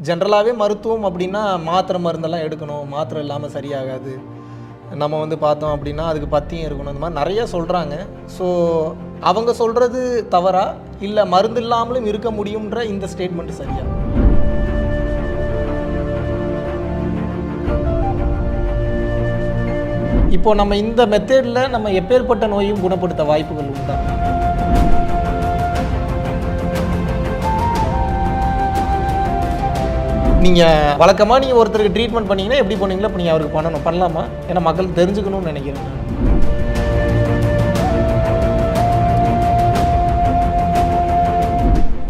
ஜென்ரலாகவே மருத்துவம் அப்படின்னா மாத்திரை மருந்தெல்லாம் எடுக்கணும், மாத்திரை இல்லாமல் சரியாகாது, நம்ம வந்து பார்த்தோம் அப்படின்னா அதுக்கு பத்தியம் இருக்கணும், இந்த மாதிரி நிறைய சொல்கிறாங்க. ஸோ அவங்க சொல்கிறது தவறா இல்லை மருந்து இல்லாமலும் இருக்க முடியுன்ற இந்த ஸ்டேட்மெண்ட் சரியா? இப்போ நம்ம இந்த மெத்தேடில் நம்ம எப்பேற்பட்ட நோயும் குணப்படுத்த வாய்ப்புகள் உண்டா? நீங்கள் வழக்கமாக நீங்கள் ஒருத்தருக்கு ட்ரீட்மெண்ட் பண்ணிங்கன்னா எப்படி பண்ணுவீங்களோ இப்போ நீங்கள் அவருக்கு பண்ணலாமா? ஏன்னா மக்கள் தெரிஞ்சுக்கணும்னு நினைக்கிறேன்.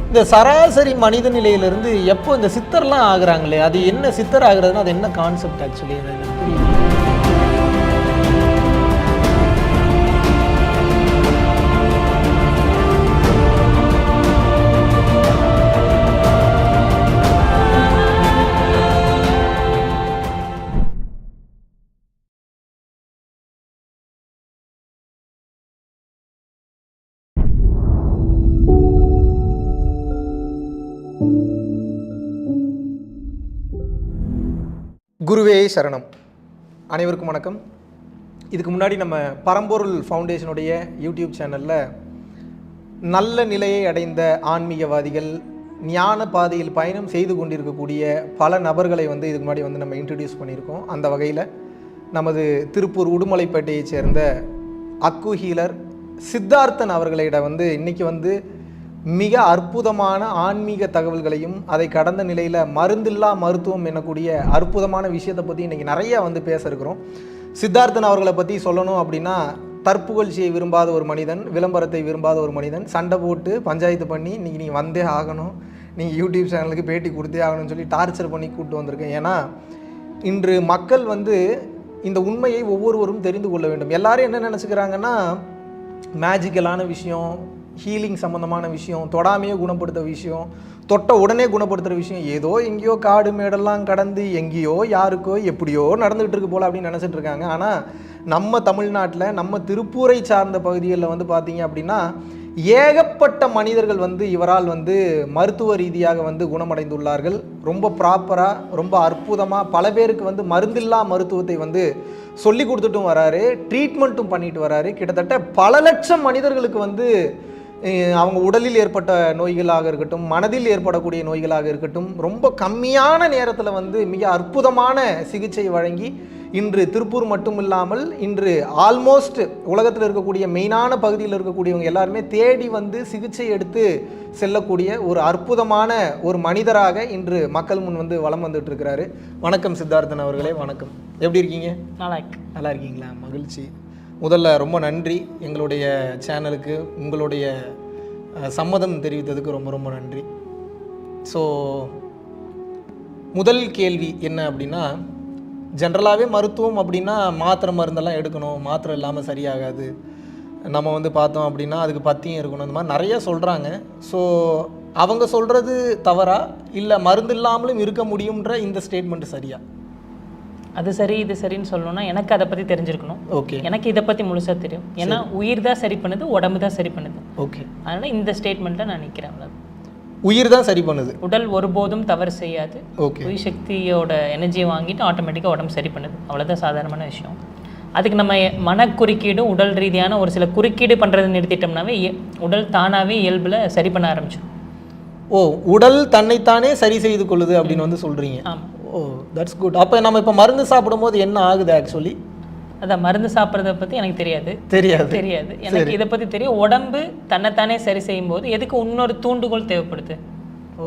இந்த சராசரி மனித நிலையிலிருந்து எப்போ இந்த சித்தர்லாம் ஆகுறாங்களே, அது என்ன சித்தர் ஆகுறதுன்னா அது என்ன கான்செப்ட் ஆக்சுவலி? குருவே சரணம். அனைவருக்கும் வணக்கம். இதுக்கு முன்னாடி நம்ம பரம்பொருள் ஃபவுண்டேஷனுடைய யூடியூப் சேனலில் நல்ல நிலையை அடைந்த ஆன்மீகவாதிகள், ஞான பாதையில் பயணம் செய்து கொண்டிருக்கக்கூடிய பல நபர்களை வந்து இதுக்கு முன்னாடி வந்து நம்ம இன்ட்ரடியூஸ் பண்ணியிருக்கோம். அந்த வகையில் நமது திருப்பூர் உடுமலைப்பேட்டையை சேர்ந்த அக்கு ஹீலர் சித்தார்த்தன் அவர்களிடம் வந்து இன்றைக்கி வந்து மிக அற்புதமான ஆன்மீக தகவல்களையும் அதை கடந்த நிலையில் மருந்தில்லா மருத்துவம் என்னக்கூடிய அற்புதமான விஷயத்தை பற்றி இன்றைக்கி நிறையா வந்து பேச இருக்கிறோம். சித்தார்த்தன் அவர்களை பற்றி சொல்லணும் அப்படின்னா, தற்புகழ்ச்சியை விரும்பாத ஒரு மனிதன், விளம்பரத்தை விரும்பாத ஒரு மனிதன், சண்டை போட்டு பஞ்சாயத்து பண்ணி இன்றைக்கி நீங்கள் வந்தே ஆகணும், நீங்கள் யூடியூப் சேனலுக்கு பேட்டி கொடுத்தே ஆகணும்னு சொல்லி டார்ச்சர் பண்ணி கூப்பிட்டு வந்திருக்கேன். ஏன்னா இன்று மக்கள் வந்து இந்த உண்மையை ஒவ்வொருவரும் தெரிந்து கொள்ள வேண்டும். எல்லாரும் என்ன நினச்சிக்கிறாங்கன்னா, மேஜிக்கலான விஷயம், ஹீலிங் சம்மந்தமான விஷயம், தொடாமையே குணப்படுத்த விஷயம், தொட்ட உடனே குணப்படுத்துகிற விஷயம், ஏதோ எங்கேயோ காடு மேடெல்லாம் கடந்து எங்கேயோ யாருக்கோ எப்படியோ நடந்துகிட்டு இருக்கு போல் அப்படின்னு நினச்சிட்டு இருக்காங்க. ஆனால் நம்ம தமிழ்நாட்டில் நம்ம திருப்பூரை சார்ந்த பகுதிகளில் வந்து பார்த்திங்க அப்படின்னா ஏகப்பட்ட மனிதர்கள் வந்து இவரால் வந்து மருத்துவ ரீதியாக வந்து குணமடைந்துள்ளார்கள். ரொம்ப ப்ராப்பராக, ரொம்ப அற்புதமாக பல பேருக்கு வந்து மருந்தில்லா மருத்துவத்தை வந்து சொல்லி கொடுத்துட்டும் வராரு, ட்ரீட்மெண்ட்டும் பண்ணிட்டு வராரு. கிட்டத்தட்ட பல லட்சம் மனிதர்களுக்கு வந்து அவங்க உடலில் ஏற்பட்ட நோய்களாக இருக்கட்டும், மனதில் ஏற்படக்கூடிய நோய்களாக இருக்கட்டும், ரொம்ப கம்மியான நேரத்தில் வந்து மிக அற்புதமான சிகிச்சை வழங்கி இன்று திருப்பூர் மட்டும் இல்லாமல் இன்று ஆல்மோஸ்ட் உலகத்தில் இருக்கக்கூடிய மெயினான பகுதியில் இருக்கக்கூடியவங்க எல்லாருமே தேடி வந்து சிகிச்சை எடுத்து செல்லக்கூடிய ஒரு அற்புதமான ஒரு மனிதராக இன்று மக்கள் முன் வந்து வலம் வந்துட்டு இருக்கிறாரு. வணக்கம் சித்தார்த்தன் அவர்களே. வணக்கம். எப்படி இருக்கீங்க? நல்லா இருக்கீங்களா? மகிழ்ச்சி. முதல்ல ரொம்ப நன்றி எங்களுடைய சேனலுக்கு உங்களுடைய சம்மதம் தெரிவித்ததுக்கு ரொம்ப ரொம்ப நன்றி. ஸோ முதல் கேள்வி என்ன அப்படின்னா, ஜென்ரலாகவே மருத்துவம் அப்படின்னா மாத்திரை மருந்தெல்லாம் எடுக்கணும், மாத்திரை இல்லாமல் சரியாகாது, நம்ம வந்து பார்த்தோம் அப்படின்னா அதுக்கு பத்தியம் இருக்கணும், இந்த மாதிரி நிறைய சொல்கிறாங்க. ஸோ அவங்க சொல்கிறது தவறா இல்லை மருந்து இல்லாமலும் இருக்க முடியுன்ற இந்த ஸ்டேட்மெண்ட் சரியா? அது சரி இது சரின்னு சொல்லணும்னா எனக்கு அதை பற்றி தெரிஞ்சிருக்கணும். ஓகே. எனக்கு இதை பற்றி முழுசாக தெரியும். ஏன்னா உயிர் தான் சரி பண்ணுது, உடம்பு தான் சரி பண்ணுது. ஓகே. அதனால் இந்த ஸ்டேட்மெண்ட்டில் நான் நிற்கிறேன். உயிர் தான் சரி பண்ணுது, உடல் ஒருபோதும் தவறு செய்யாது. ஓகே. உயிர் சக்தியோட எனர்ஜியை வாங்கிட்டு ஆட்டோமேட்டிக்காக உடம்பு சரி பண்ணுது. அவ்வளோதான் சாதாரணமான விஷயம். அதுக்கு நம்ம மனக்குறுக்கீடு, உடல் ரீதியான ஒரு சில குறுக்கீடு பண்ணுறதை நிறுத்திட்டோம்னாவே உடல் தானாகவே இயல்பில் சரி பண்ண ஆரம்பிச்சிடும். ஓ, உடல் தன்னைத்தானே சரி செய்து கொள்ளுது அப்படின்னு வந்து சொல்கிறீங்க. ஆமாம். ஓ, தட்ஸ் குட். அப்போ நம்ம இப்போ மருந்து சாப்பிடும்போது என்ன ஆகுது ஆக்சுவலி? அதான் மருந்து சாப்பிட்றத பற்றி எனக்கு தெரியாது. எனக்கு இதை பற்றி தெரியும். உடம்பு தன்னைத்தானே சரி செய்யும் போது எதுக்கு இன்னொரு தூண்டுகோல் தேவைப்படுது?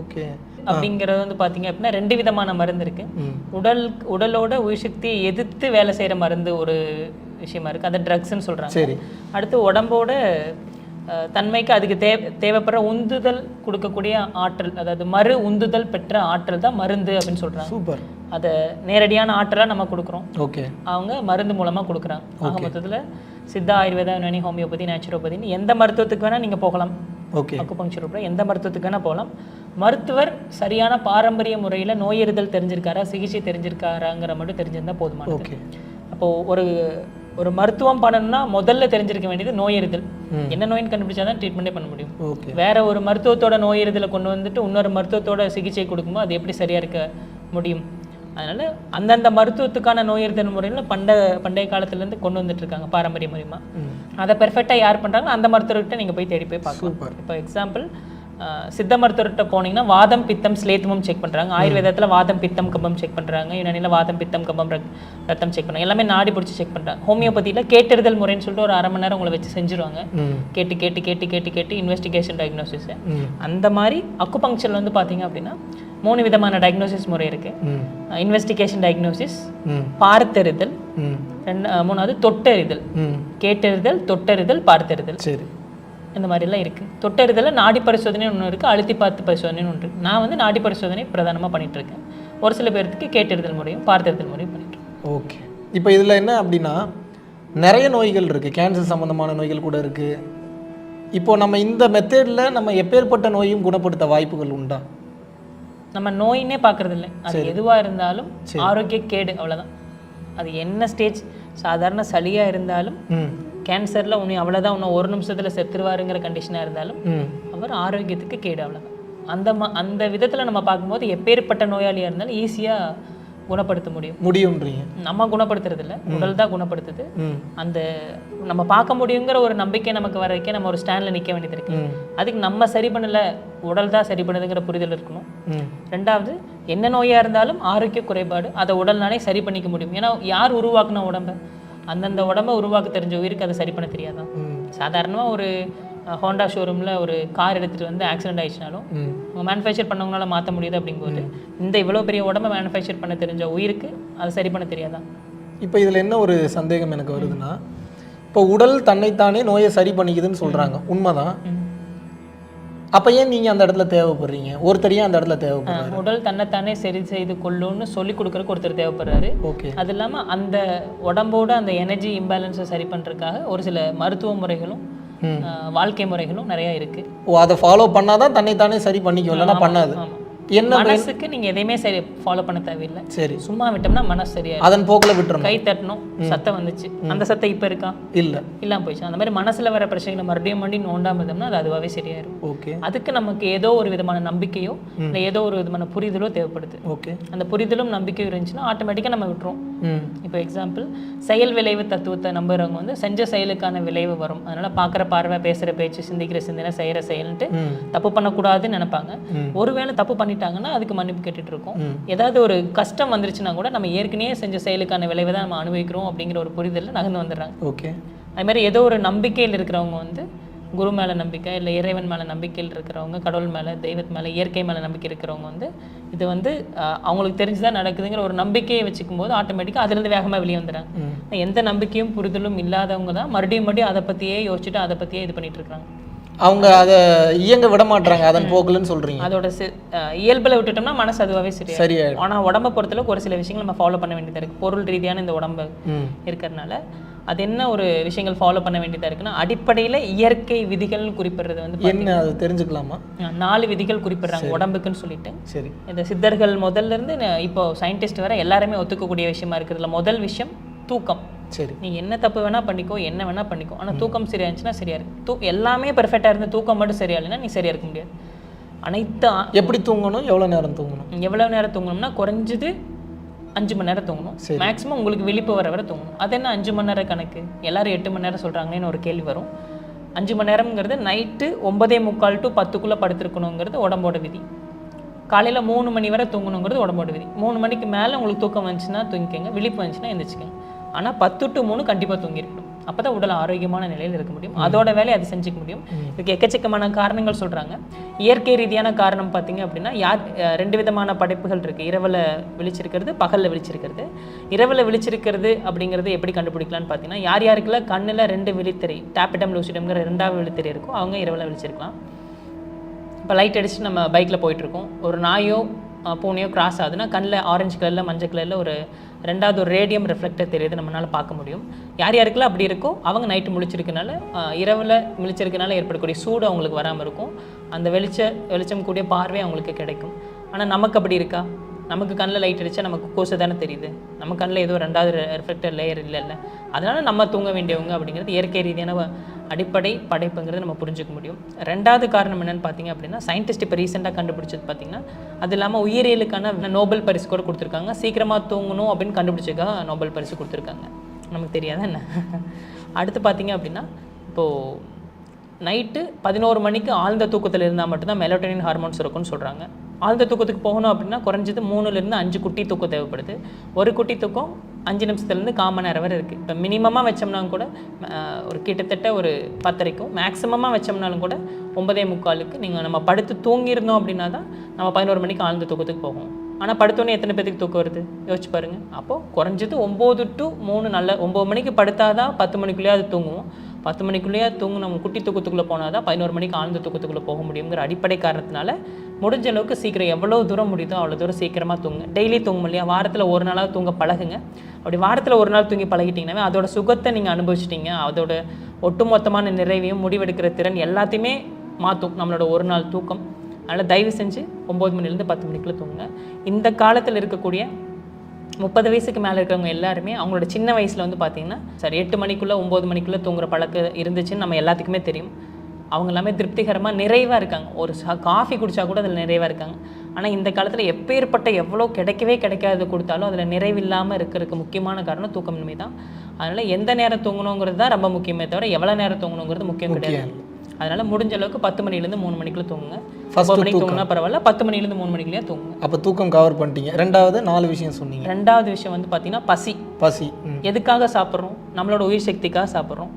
ஓகே. அப்படிங்கிறது வந்து பார்த்தீங்க அப்படின்னா 2 விதமான மருந்து இருக்குது. உடலோட உயிர் சக்தியை எதிர்த்து வேலை செய்கிற மருந்து ஒரு விஷயமா இருக்குது, அதை ட்ரக்ஸ்ன்னு சொல்கிறாங்க. சரி. அடுத்து உடம்போட தன்மைக்கு அதுக்கு தேவைப்படுற உந்துதல் கொடுக்கக்கூடிய ஆற்றல், அதாவது மறு உந்துதல் பெற்ற ஆற்றல் தான் மருந்து அப்படின்னு சொல்கிறாங்க. சூப்பர். அதை நேரடியான ஆற்றலாக நம்ம கொடுக்குறோம். ஓகே. அவங்க மருந்து மூலமாக கொடுக்குறாங்க. ஆக மொத்தத்தில் சித்தா, ஆயுர்வேதா, யுனானி, ஹோமியோபதி, நேச்சுரோபதின்னு எந்த மருத்துவத்துக்கு வேணால் நீங்கள் போகலாம். ஓகே. அக்குபங்க்சர் உட்பட எந்த மருத்துவத்துக்கு வேணால் போகலாம். மருத்துவர் சரியான பாரம்பரிய முறையில் நோயறிதல் தெரிஞ்சிருக்காரா, சிகிச்சை தெரிஞ்சிருக்காராங்கிற மட்டும் தெரிஞ்சிருந்தால் போதுமானது. ஓகே. அப்போது ஒரு மருத்துவம் பண்ணணும்னா முதல்ல தெரிஞ்சிருக்க வேண்டியது நோயறிதல். என்ன நோயின்னு கண்டுபிடிச்சா தான் ட்ரீட்மெண்ட்டே பண்ண முடியும். ஓகே. வேற ஒரு மருத்துவத்தோட நோய் இதில் கொண்டு வந்துட்டு இன்னொரு மருத்துவத்தோட சிகிச்சை கொடுக்கும்போது அது எப்படி சரியாக இருக்க முடியும்? அதனால் அந்தந்த மருத்துவத்துக்கான நோய் எதிர்த்தல் முறையில் பண்டைய காலத்துலேருந்து கொண்டு வந்துட்டு இருக்காங்க பாரம்பரிய மூலிமா. அதை பெர்ஃபெக்டாக யார் பண்ணுறாங்களோ அந்த மருத்துவர்கிட்ட நீங்கள் போய் தேடி போய் பார்க்கலாம். இப்போ எக்ஸாம்பிள் சித்த மருத்துவர்கிட்ட போனீங்கன்னா வாதம் பித்தம் ஸ்லேத்துமம் செக் பண்ணுறாங்க. ஆயுர்வேதத்தில் வாதம் பித்தம் கபம் செக் பண்ணுறாங்க. யுனானியில் வாதம் பித்தம் கபம் ரத்தம் செக் பண்ணுறாங்க. எல்லாமே நாடி பிடிச்சி செக் பண்ணுறாங்க. ஹோமியோபதியில் கேட்டறிதல் முறைன்னு சொல்லிட்டு ஒரு அரை மணி நேரம் உங்களை வச்சு செஞ்சுருவாங்க. கேட்டு கேட்டு கேட்டு கேட்டு கேட்டு இன்வெஸ்டிகேஷன் டயக்னோசிஸ். அந்த மாதிரி அக்குபங்க்சரில் வந்து பார்த்தீங்க அப்படின்னா 3 விதமான டயக்னோசிஸ் முறை இருக்குது. இன்வெஸ்டிகேஷன் டயக்னோசிஸ், பார்த்தறிதல், மூணாவது தொட்டறிதல். கேட்டறிதல், தொட்டறிதல், பார்த்தறிதல். சரி, இந்த மாதிரிலாம் இருக்குது. தொட்டறிதலில் நாடி பரிசோதனை ஒன்று இருக்குது, அழுத்தி பார்த்து பரிசோதனைன்னு ஒன்று இருக்குது. நான் வந்து நாடி பரிசோதனை பிரதானமாக பண்ணிகிட்ருக்கேன். ஒரு சில பேருக்கு கேட்டறிதல் முறையும் பார்த்தறிதல் முறையும் பண்ணிட்டுருக்கேன். ஓகே. இப்போ இதில் என்ன அப்படின்னா நிறைய நோய்கள் இருக்குது, கேன்சர் சம்மந்தமான நோய்கள் கூட இருக்குது. இப்போது நம்ம இந்த மெத்தேடில் நம்ம எப்பேற்பட்ட நோயும் குணப்படுத்த வாய்ப்புகள் உண்டா? நம்ம நோயினே பார்க்குறது இல்லை, அது எதுவாக இருந்தாலும் ஆரோக்கிய கேடு, அவ்வளோதான். அது என்ன ஸ்டேஜ், சாதாரண சளியாக இருந்தாலும் கேன்சரில் உன்னை அவ்வளோதான், இன்னும் ஒரு நிமிஷத்தில் செத்துருவாருங்கிற கண்டிஷனாக இருந்தாலும் அவர் ஆரோக்கியத்துக்கு கேடு, அவ்வளோதான். அந்த விதத்தில் நம்ம பார்க்கும்போது எப்பேற்பட்ட நோயாளியாக இருந்தாலும் ஈஸியாக குணப்படுத்த முடியும்ன்றீங்க. நம்ம குணப்படுத்துறது இல்லை, உடல் தான் குணப்படுத்துது. அந்த நம்ம பார்க்க முடியுங்கிற ஒரு நம்பிக்கை நமக்கு வர வைக்க நம்ம ஒரு ஸ்டாண்டில் நிற்க வேண்டியது இருக்கு. அதுக்கு நம்ம சரி பண்ணலை, உடல் தான் சரி பண்ணுதுங்கிற புரிதல் இருக்கணும். ரெண்டாவது, என்ன நோயாக இருந்தாலும் ஆரோக்கிய குறைபாடு அதை உடல்னாலே சரி பண்ணிக்க முடியும். ஏன்னா யார் உருவாக்குன உடம்பை, அந்தந்த உடம்பை உருவாக்க தெரிஞ்ச உயிருக்கு அதை சரி பண்ண தெரியாதான். சாதாரணமாக ஒரு ஹோண்டா ஷோரூமில் ஒரு கார் எடுத்துகிட்டு வந்து ஆக்சிடென்ட் ஆயிடுச்சுனாலும் அவங்க மேனுஃபேக்சர் பண்ணவங்களால மாற்ற முடியுது. அப்படிங்கும்போது இந்த இவ்வளோ பெரிய உடம்பை மேனுஃபேக்சர் பண்ண தெரிஞ்ச உயிருக்கு அதை சரி பண்ண தெரியாதான். இப்போ இதில் என்ன ஒரு சந்தேகம் எனக்கு வருதுன்னா, இப்போ உடல் தன்னைத்தானே நோயை சரி பண்ணிக்குதுன்னு சொல்கிறாங்க, உண்மைதான். அப்போ ஏன் நீங்கள் அந்த இடத்துல தேவைப்படுறீங்க? ஒருத்தரையும் அந்த இடத்துல தேவைப்படுறாரு. உடல் தன்னைத்தானே சரி செய்து கொள்ளுன்னு சொல்லி கொடுக்குறக்கு ஒருத்தர் தேவைப்படுறாரு. ஓகே. அது இல்லாமல் அந்த உடம்போட அந்த எனர்ஜி இம்பேலன்ஸை சரி பண்ணுறதுக்காக ஒரு சில மருத்துவ முறைகளும் வாழ்க்கை முறைகளும் நிறையா இருக்குது. அதை ஃபாலோ பண்ணாதான் தன்னைத்தானே சரி பண்ணிக்கும், இல்லைன்னா பண்ணாது. என்ன மனசுக்கு நீங்கள் எதையுமே சரி ஃபாலோ பண்ண தேவையில்லை. சரி, சும்மா விட்டோம்னா மனசு சரியா அதன் போக்கில் விட்டுறோம். கை தட்டணும், சத்தம் வந்துச்சு, அந்த சத்தம் இப்போ இருக்கா? இல்லை, இல்லாமல் போயிடுச்சு. அந்த மாதிரி மனசில் வர பிரச்சனைகளை மறுபடியும் நோண்டாமல் இருந்தோம்னா அது அதுவாகவே சரியாயிரும். ஓகே. அதுக்கு நமக்கு ஏதோ ஒரு விதமான நம்பிக்கையோ இல்லை ஏதோ ஒரு விதமான புரிதலோ தேவைப்படுது. ஓகே. அந்த புரிதலும் நம்பிக்கையும் இருந்துச்சுன்னா ஆட்டோமேட்டிக்காக நம்ம விட்டுரும். இப்போ எக்ஸாம்பிள், செயல் விளைவு தத்துவத்தை நம்புறவங்க வந்து செஞ்ச செயலுக்கான விளைவு வரும். அதனால பார்க்குற பார்வை, பேசுகிற பேச்சு, சிந்திக்கிற சிந்தனை, செய்கிற செயல்ன்ட்டு தப்பு பண்ணக்கூடாதுன்னு நினைப்பாங்க. ஒருவேளை தப்பு பண்ணிட்டாங்கன்னா அதுக்கு மன்னிப்பு கேட்டுட்டு இருக்கோம். ஏதாவது ஒரு கஷ்டம் வந்துருச்சுன்னா கூட நம்ம ஏற்கனவே செஞ்ச செயலுக்கான விளைவை தான் நம்ம அனுபவிக்கிறோம் அப்படிங்கிற ஒரு புரிதலில் நகர்ந்து வந்துடுறாங்க. ஓகே. அது மாதிரி ஏதோ ஒரு நம்பிக்கையில் இருக்கிறவங்க வந்து குரு மேலே நம்பிக்கை, இல்லை இறைவன் மேலே நம்பிக்கையில் இருக்கிறவங்க, கடவுள் மேலே, தெய்வத்து மேலே, இயற்கை மேலே நம்பிக்கை இருக்கிறவங்க வந்து இது வந்து அவங்களுக்கு தெரிஞ்சுதான் நடக்குதுங்கிற ஒரு நம்பிக்கையை வச்சுக்கும் போது ஆட்டோமேட்டிக்காக அதுலேருந்து வேகமாக வெளியே வந்துடுறாங்க. எந்த நம்பிக்கையும் புரிதலும் இல்லாதவங்க தான் மறுபடியும் அதை பற்றியே யோசிச்சுட்டு அதை பற்றியே இது பண்ணிட்டு இருக்காங்க. அவங்க அதை இயங்க விட மாட்டாங்க, அதன் போக்குலன்னு சொல்றீங்க. அதோட இயல்பில் விட்டுட்டோம்னா மனசு அதுவாகவே சரியாயிடும். ஆனால் உடம்பை பொறுத்தளவுக்கு ஒரு சில விஷயங்கள் நம்ம ஃபாலோ பண்ண வேண்டியதாக இருக்குது. பொருள் ரீதியான இந்த உடம்பு இருக்கிறதுனால அது என்ன ஒரு விஷயங்கள் ஃபாலோ பண்ண வேண்டியதாக இருக்குன்னா, அடிப்படையில் இயற்கை விதிகள் குறிப்பிடுறது வந்து என்ன, அது தெரிஞ்சுக்கலாமா? 4 விதிகள் குறிப்பிடுறாங்க உடம்புக்குன்னு சொல்லிட்டு. சரி. இந்த சித்தர்கள் முதல்ல இருந்து இப்போ சயின்டிஸ்ட் வரை எல்லாருமே ஒத்துக்கக்கூடிய விஷயமா இருக்கிறதுல முதல் விஷயம் தூக்கம். சரி. நீ என்ன தப்பு வேணா பண்ணிக்கோ, என்ன வேணா பண்ணிக்கோ, ஆனால் தூக்கம் சரியா இருந்துச்சுன்னா சரியா இருக்கு. எல்லாமே பெர்ஃபெக்டாக இருந்து தூக்கம் மட்டும் சரியா இல்லைன்னா நீ சரியா இருக்க முடியாது. அனைத்து எப்படி தூங்கணும், எவ்வளோ நேரம் தூங்கணும்? எவ்வளோ நேரம் தூங்கணும்னா குறைஞ்சது 5 மணி நேரம் தூங்கணும். மேக்ஸிமம் உங்களுக்கு விழிப்பு வர தூங்கணும். அது என்ன 5 மணி நேரம் கணக்கு? எல்லாரும் 8 மணி நேரம் சொல்கிறாங்களேன்னு ஒரு கேள்வி வரும். 5 மணி நேரம்ங்கிறது நைட்டு 9:45 to 10க்குள்ளே படுத்துருக்கணுங்கிறது உடம்போட விதி. காலையில் 3 மணி வரை தூங்கணுங்கிறது உடம்போட விதி. 3 மணிக்கு மேலே உங்களுக்கு தூக்கம் வந்துச்சுன்னா தூங்கிக்கங்க, விழிப்பு வந்துச்சுன்னா எழுந்திரிச்சிக்கங்க. ஆனால் 10 to 3 கண்டிப்பாக தூங்கிருக்கணும். அப்போ தான் உடல் ஆரோக்கியமான நிலையில் இருக்க முடியும். அதோட வேலையை அது செஞ்சுக்க முடியும். இதுக்கு எக்கச்சக்கமான காரணங்கள் சொல்கிறாங்க. இயற்கை ரீதியான காரணம் பார்த்தீங்க அப்படின்னா 2 விதமான படைப்புகள் இருக்குது. இரவில் விழிச்சிருக்கிறது, பகலில் விழிச்சிருக்கிறது. இரவில் விழிச்சிருக்கிறது அப்படிங்கிறது எப்படி கண்டுபிடிக்கலான்னு பார்த்தீங்கன்னா, யாருக்கெல்லாம் கண்ணில் 2 விழித்திரை, டாப்பிடம் லூசிடம்ங்கிற 2வது விழித்திரை இருக்கும், அவங்க இரவில் விழிச்சிருக்கலாம். இப்போ லைட் அடிச்சுட்டு நம்ம பைக்கில் போயிட்டுருக்கோம், ஒரு நாயோ பூனையோ கிராஸ் ஆகுதுன்னா கண்ணில் ஆரஞ்சு கலரில் மஞ்சள் கலரில் ஒரு 2வது ஒரு ரேடியம் ரிஃப்ளெக்டர் தெரியுது, நம்மளால் பார்க்க முடியும். யாருக்கெல்லாம் அப்படி இருக்கோ அவங்க நைட்டு முழிச்சிருக்கனால இரவில் முழிச்சிருக்கனால ஏற்படக்கூடிய சூடு அவங்களுக்கு வராமல் இருக்கும். அந்த வெளிச்சம் கூடிய பார்வை அவங்களுக்கு கிடைக்கும். ஆனால் நமக்கு அப்படி இருக்கா? நமக்கு கண்ணில் லைட் அடித்தா நமக்கு கொசு தானே தெரியுது, நம்ம கண்ணில் ஏதோ 2வது ரிஃப்ளெக்டர் லேயர் இல்லைல்ல, அதனால் நம்ம தூங்க வேண்டியவங்க அப்படிங்கிறது இயற்கை ரீதியான அடிப்படை படைப்புங்கிறது நம்ம புரிஞ்சுக்க முடியும். 2வது காரணம் என்னென்னு பார்த்தீங்க அப்படின்னா, சயின்டிஸ்ட் இப்போ ரீசெண்டாக கண்டுபிடிச்சது பார்த்திங்கன்னா, அது இல்லாமல் உயிரியலுக்கான நோபல் பரிசு கூட கொடுத்துருக்காங்க. சீக்கிரமாக தூங்கணும் அப்படின்னு கண்டுபிடிச்சதுக்காக நோபல் பரிசு கொடுத்துருக்காங்க. நமக்கு தெரியாதா என்ன? அடுத்து பார்த்தீங்க அப்படின்னா, இப்போது நைட்டு 11 மணிக்கு ஆழ்ந்த தூக்கத்தில் இருந்தால் மட்டும்தான் மெலட்டோனின் ஹார்மோன்ஸ் இருக்கும்னு சொல்கிறாங்க. ஆழ்ந்த தூக்கத்துக்கு போகணும் அப்படின்னா குறைஞ்சது 3லேருந்து 5 குட்டி தூக்கம் தேவைப்படுது. ஒரு குட்டி தூக்கம் 5 நிமிஷத்துலேருந்து 1/4 மணி நேரம் வரை இருக்குது. இப்போ மினிமமாக வச்சோம்னா கூட ஒரு கிட்டத்தட்ட ஒரு 10:30க்கும், மேக்ஸிமமாக வச்சோம்னாலும் கூட 9:45க்கு நீங்கள் நம்ம படுத்து தூங்கியிருந்தோம் அப்படின்னா தான் நம்ம 11 மணிக்கு ஆழ்ந்த தூக்கத்துக்கு போகும். ஆனால் படுத்தோன்னே எத்தனை பேருக்கு தூக்கம் வருது யோசிச்சு பாருங்கள். அப்போது குறைஞ்சது 9 to 3 நல்ல 9 மணிக்கு படுத்தாதான் 10 மணிக்குள்ளேயே அது தூங்குவோம். 10 மணிக்குள்ளேயே தூங்கு நம்ம குட்டி தூக்கத்துக்குள்ளே போனால் தான் 11 மணிக்கு ஆழ்ந்த தூக்கத்துக்குள்ளே போக முடியுங்கிற அடிப்படை காரணத்தினால முடிஞ்ச அளவுக்கு சீக்கிரம் எவ்வளோ தூரம் முடியுதோ அவ்வளோ தூரம் சீக்கிரமாக தூங்குங்க. டெய்லி தூங்கும் இல்லையா, வாரத்தில் ஒரு நாளாக தூங்க பழகுங்க. அப்படி வாரத்தில் ஒரு நாள் தூங்கி பழகிட்டிங்கனாவே அதோட சுகத்தை நீங்கள் அனுபவிச்சிட்டிங்க. அதோட ஒட்டுமொத்தமான நிறைவையும் முடிவெடுக்கிற திறன் எல்லாத்தையுமே மாற்றும் நம்மளோட ஒரு நாள் தூக்கம். அதனால் தயவு செஞ்சு 9 மணிலேருந்து 10 மணிக்குள்ளே தூங்குங்க. இந்த காலத்தில் இருக்கக்கூடிய 30 வயசுக்கு மேலே இருக்கிறவங்க எல்லாருமே அவங்களோட சின்ன வயசில் வந்து பார்த்திங்கன்னா சரி 8 மணிக்குள்ளே 9 மணிக்குள்ளே தூங்குற பழக்கம் இருந்துச்சுன்னு நம்ம எல்லாத்துக்குமே தெரியும். அவங்க எல்லாமே திருப்திகரமாக நிறைவாக இருக்காங்க. ஒரு காஃபி குடித்தா கூட அதில் நிறைவாக இருக்காங்க. ஆனால் இந்த காலத்தில் எப்பேற்பட்ட எவ்வளோ கிடைக்காது கொடுத்தாலும் அதில் நிறைவில்லாமல் இருக்கிறதுக்கு முக்கியமான காரணம் தூக்கமின்மை தான். அதனால் எந்த நேரம் தூங்கணுங்கிறது தான் ரொம்ப முக்கியமே தவிர எவ்வளோ நேரம் தூங்கணுங்கிறது முக்கியம் கிடையாது. அதனால் முடிஞ்ச அளவுக்கு 10 மணிலேருந்து 3 மணிக்குள்ளே தூங்குங்க. 9 மணிக்கு தூங்கினா பரவாயில்ல, 10 மணிலேருந்து 3 மணிக்குள்ளேயே தூங்குங்க. அப்போ தூக்கம் கவர் பண்ணிட்டீங்க. 2வது 4 விஷயம் சொன்னீங்க. 2வது விஷயம் வந்து பார்த்தீங்கன்னா பசி. எதுக்காக சாப்பிட்றோம்? நம்மளோட உயிர் சக்திக்காக சாப்பிட்றோம்.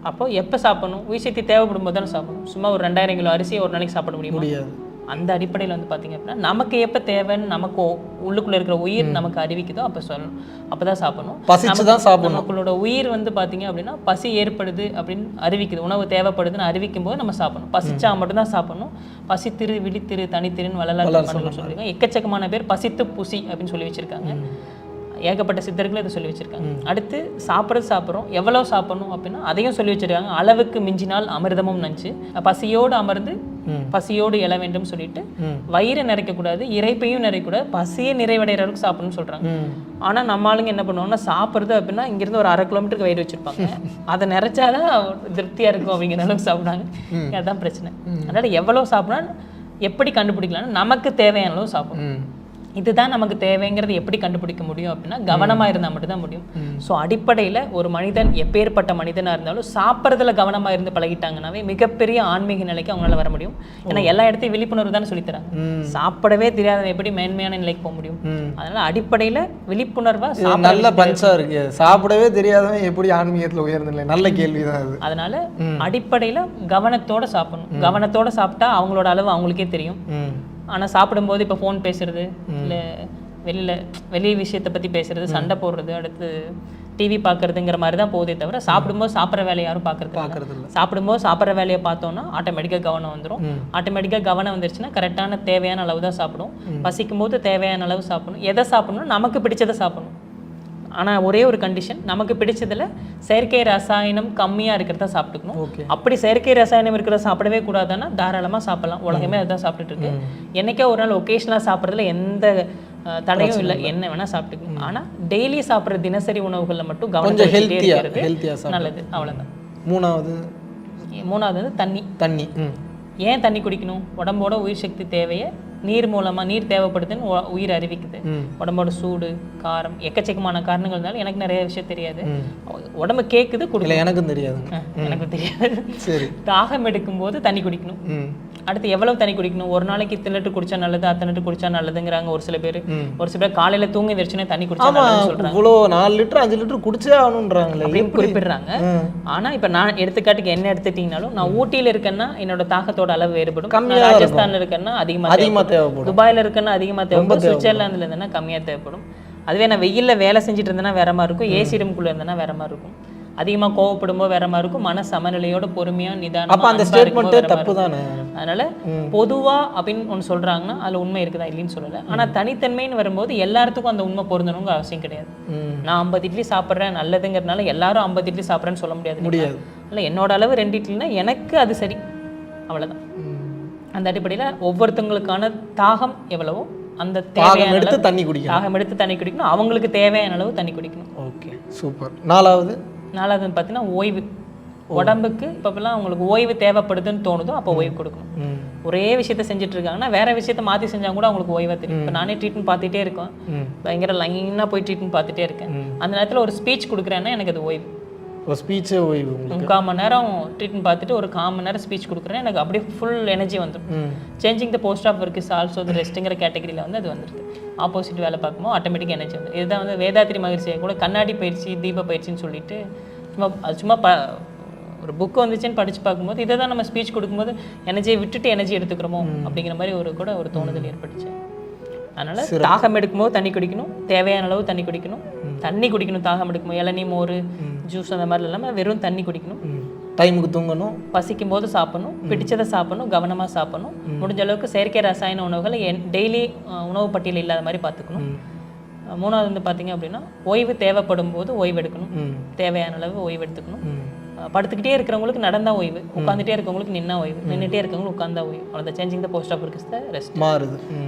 அப்போ எப்போ சாப்பிடணும்? உயிர் சக்தி தேவைப்படும் போது தானே சாப்பிடணும். சும்மா ஒரு 2000 கிலோ அரிசியை ஒரு நாளைக்கு சாப்பிட முடியாது. அந்த அடிப்படையில் வந்து பார்த்திங்க அப்படின்னா நமக்கு எப்போ தேவைன்னு நமக்கு உள்ளுக்குள்ளே இருக்கிற உயிர் நமக்கு அறிவிக்குதோ அப்போ சொல்லணும், அப்போ தான் சாப்பிடணும். பசிச்சு தான் சாப்பிடணும். நமக்குள்ளோட உயிர் வந்து பார்த்திங்க அப்படின்னா பசி ஏற்படுது அப்படின்னு அறிவிக்குது, உணவு தேவைப்படுதுன்னு அறிவிக்கும் போது நம்ம சாப்பிடணும். பசிச்சா மட்டும்தான் சாப்பிடணும். பசித்திரு விழித்திரு தனித்திருன்னு வள்ளலார் சொல்லியிருக்காங்க. எக்கச்சக்கமான பேர் பசித்து புசி அப்படின்னு சொல்லி வச்சுருக்காங்க. ஏகப்பட்ட சித்தர்கள் இதை சொல்லி வச்சுருக்காங்க. அடுத்து சாப்பிட்றோம் எவ்வளோ சாப்பிடணும் அப்படின்னா அதையும் சொல்லி வச்சுருக்காங்க. அளவுக்கு மிஞ்சினால் அமிர்தமும் நஞ்சு. பசியோடு அமர்ந்து பசியோடு எழ வேண்டும் சொல்லிட்டு வயிறை நிறைக்கக்கூடாது, இறைப்பையும் நிறைக்கக்கூடாது, பசியை நிறைவடைகிற அளவுக்கு சாப்பிடணும்னு சொல்கிறாங்க. ஆனால் நம்ம ஆளுங்க என்ன பண்ணுவாங்கன்னா சாப்பிட்றது அப்படின்னா இங்கேருந்து ஒரு 1/2 கிலோமீட்டருக்கு வயிறு வச்சுருப்பாங்க. அதை நிறைச்சாதான் திருப்தியாக இருக்கும் அப்படிங்கிற அளவுக்கு சாப்பிடுவாங்க. அதுதான் பிரச்சனை. அதனால் எவ்வளோ சாப்பிடணும் எப்படி கண்டுபிடிக்கலாம்னா நமக்கு தேவையான அளவு சாப்பிடணும். இதுதான் நமக்கு தேவைங்கிறது எப்படி கண்டுபிடிக்க முடியும் அப்படின்னா கவனமாக இருந்தால் மட்டும்தான் முடியும். ஸோ அடிப்படையில் ஒரு மனிதன் எப்பேற்பட்ட மனிதனாக இருந்தாலும் சாப்பிட்றதுல கவனமாக இருந்து பழகிட்டாங்கன்னாவே மிகப்பெரிய ஆன்மீக நிலைக்கு அவங்களால வர முடியும். ஏன்னா எல்லா இடத்தையும் விழிப்புணர்வு தானே சொல்லித்தராங்க. சாப்பிடவே தெரியாத எப்படி மேன்மையான நிலைக்கு போக முடியும்? அதனால அடிப்படையில் விழிப்புணர்வாக நல்ல பஞ்சா இருக்கு. சாப்பிடவே தெரியாதவன் எப்படி ஆன்மீகத்தில் உயர்நிலை? நல்ல கேள்விதான் அது. அதனால அடிப்படையில் கவனத்தோட சாப்பிடணும். கவனத்தோட சாப்பிட்டா அவங்களோட அளவு அவங்களுக்கே தெரியும். ஆனால் சாப்பிடும்போது இப்போ ஃபோன் பேசுறது, இல்லை வெளி விஷயத்தை பற்றி பேசுறது, சண்டை போடுறது, அடுத்து டிவி பார்க்குறதுங்கிற மாதிரி தான் போதே தவிர சாப்பிடும்போது சாப்பிட்ற வேலையை யாரும் பார்க்குறது இல்லை. சாப்பிடும்போது சாப்பிட்ற வேலையை பார்த்தோன்னா ஆட்டோமேட்டிக்காக கவனம் வந்துடும். ஆட்டோமேட்டிக்காக கவனம் வந்துருச்சுன்னா கரெக்டான தேவையான அளவு தான் சாப்பிடும். பசிக்கும் போது தேவையான அளவு சாப்பிடணும். எதை சாப்பிடணும்? நமக்கு பிடிச்சதை சாப்பிடணும். ஆனால் ஒரே ஒரு கண்டிஷன், நமக்கு பிடிச்சதில் செயற்கை ரசாயனம் கம்மியாக இருக்கிறத சாப்பிட்டுக்கணும். அப்படி செயற்கை ரசாயனம் இருக்கிறத சாப்பிடவே கூடாதுன்னா தாராளமாக சாப்பிடலாம். உலகமே அதுதான் சாப்பிட்டுட்டு இருக்கு. என்னைக்கே ஒரு நாள் ஒகேஷனலாக சாப்பிட்றதுல எந்த தடையும் இல்லை, என்ன வேணால் சாப்பிட்டுக்கணும். ஆனால் டெய்லி சாப்பிட்ற தினசரி உணவுகளில் மட்டும் கவனம் ஹெல்த்தியாக நல்லது. அவ்வளோதான். மூணாவது வந்து தண்ணி. ஏன் தண்ணி குடிக்கணும்? உடம்போட உயிர் சக்தி தேவையை நீர் மூலமாக நீர் தேவைப்படுதுன்னு உயிர் அறிவிக்குது. உடம்போட சூடு, காரம், எக்கச்சக்கமான காரணங்கள்னால எனக்கு நிறைய விஷயம் தெரியாது. உடம்பு கேட்குது, குடிக்கல. எனக்கும் தெரியாது. சரி. தாகம் எடுக்கும்போது தண்ணி குடிக்கணும். அடுத்து எவ்வளவு தண்ணி குடிக்கணும்? ஒரு நாளைக்கு இத்தனை லிட்டர் குடிச்சா நல்லது, அத்தனை லிட்டர் குடிச்சா நல்லதுங்கிறாங்க ஒரு சில பேர். ஒரு சில பேர் காலையில தூங்கி எந்திரிச்சுனே தண்ணி குடிச்சா நல்லதுன்னு சொல்றாங்க. இவ்வளோ 4 லிட்டர் 5 லிட்டர் குடிச்சே ஆகணுன்றாங்களே அப்படின்னு குறிப்பிடுறாங்க. ஆனா இப்ப நான் எடுத்துக்காட்டுக்கு என்ன எடுத்துட்டீங்கனாலும், நான் ஊட்டியில இருக்கேன்னா என்னோட தாகத்தோட அளவு வேறுபடும். ராஜஸ்தான்ல இருக்கேன்னா அதிகமா தேவைப்படும். துபாயில இருக்கேன்னா அதிகமா தேவைப்படும். சுவிட்சர்லாந்துல இருந்தேன்னா கம்மியா தேவைப்படும். அதுவே நான் வெயில்ல வேலை செஞ்சுட்டு இருந்தேன்னா வேற மாதிரி இருக்கும், ஏசி ரூம்குள்ள இருந்தேன்னா வேற மாதிரி இருக்கும். அதிகமாக கோவப்படும்போது வேற மாதிரி இருக்கும், மன சமநிலையோட பொறுமையா நிதானமா. அந்த ஸ்டேட்மெண்ட் தப்பு தானே. அதனால பொதுவா அப்படின்னு ஒன்று சொல்றாங்கன்னா அதுல உண்மை இருக்குதா இல்லைன்னு சொல்லலை. ஆனா தனித்தன்மைன்னு வரும்போது எல்லாத்துக்கும் அந்த உண்மை பொருந்தணுங்க அவசியம் கிடையாது. நான் 50 இட்லி சாப்பிட்றேன் நல்லதுங்கிறதுனால எல்லாரும் 50 இட்லி சாப்பிட்றேன்னு சொல்ல முடியாது. இல்லை, என்னோட அளவு 2 இட்லினா எனக்கு அது சரி, அவ்வளவுதான். அந்த அடிப்படையில் ஒவ்வொருத்தவங்களுக்கான தாகம் எவ்வளவோ அந்த தேவையான எடுத்து தண்ணி குடிக்கணும். தாகம் எடுத்து தண்ணி குடிக்கணும், அவங்களுக்கு தேவையான அளவு தண்ணி குடிக்கணும். Okay, super. நாலாவது பார்த்தீங்கன்னா ஓய்வு. உடம்புக்கு இப்போலாம் அவங்களுக்கு ஓய்வு தேவைப்படுதுன்னு தோணுதோ அப்போ ஓய்வு கொடுக்கணும். ஒரே விஷயத்த செஞ்சுட்டு இருக்காங்கன்னா வேற விஷயத்த மாற்றி செஞ்சால் கூட அவங்களுக்கு ஓய்வாக தெரியும். இப்போ நானே ட்ரீட்மெண்ட் பார்த்துட்டே இருக்கேன், பயங்கர லைனாக போய் ட்ரீட்மெண்ட் பார்த்துட்டே இருக்கேன். அந்த நேரத்தில் ஒரு ஸ்பீச் கொடுக்குறேன்னா எனக்கு அது ஓய்வு. ஒரு ஸ்பீச்சே ஓய்வு. 3/4 மணி நேரம் ட்ரீட்மெண்ட் பார்த்துட்டு ஒரு 1/4 மணி நேரம் ஸ்பீச் கொடுக்குறேன், எனக்கு அப்படியே ஃபுல் எனர்ஜி வந்துடும். Changing the post of work is also the ரெஸ்ட்டுங்கிற கேட்டகரியில் வந்து அது வந்துடுது. ஆப்போசிட் வேலை பார்க்கும்போது ஆட்டோமேட்டிக் எனர்ஜி வந்து இதுதான் வந்து வேதாத்ரி மகரிஷியை கூட கண்ணாடி பயிற்சி தீப பயிற்சின்னு சொல்லிட்டு சும்மா ஒரு புக்கு வந்துச்சுன்னு படித்து பார்க்கும்போது இதை தான் நம்ம ஸ்பீச் கொடுக்கும்போது எனர்ஜியை விட்டுட்டு எனர்ஜி எடுத்துக்கிறோமோ அப்படிங்கிற மாதிரி ஒரு தோணுதல் ஏற்பட்டுச்சு. அதனால் தாகம் எடுக்கும்போது தண்ணி குடிக்கணும், தேவையான அளவு தண்ணி குடிக்கணும். தண்ணி குடிக்கணும் தாகம் எடுக்கும்போது, இளநீ மோர் ஜூஸ் அந்த மாதிரி இல்லாமல் வெறும் தண்ணி குடிக்கணும். டைமுக்கு தூங்கணும், பசிக்கும் போது சாப்பிடணும், பிடிச்சதை சாப்பிடணும், கவனமாக சாப்பிடணும். முடிஞ்ச அளவுக்கு செயற்கை ரசாயன உணவுகளை டெய்லி உணவு பட்டியல் இல்லாத மாதிரி பார்த்துக்கணும். 3வது வந்து பார்த்தீங்க அப்படின்னா ஓய்வு தேவைப்படும் போது ஓய்வு எடுக்கணும், தேவையான அளவு ஓய்வு எடுத்துக்கணும். படுத்துக்கிட்டே இருக்கிறவங்களுக்கு நடந்தா ஓய்வு, உட்காந்துட்டே இருக்கவங்களுக்கு நின்னா ஓய்வு, நின்றுட்டே இருக்கவங்களுக்கு உட்காந்தா ஓய்வு. அவ்வளோ changing the post of work is the rest. மாறுது.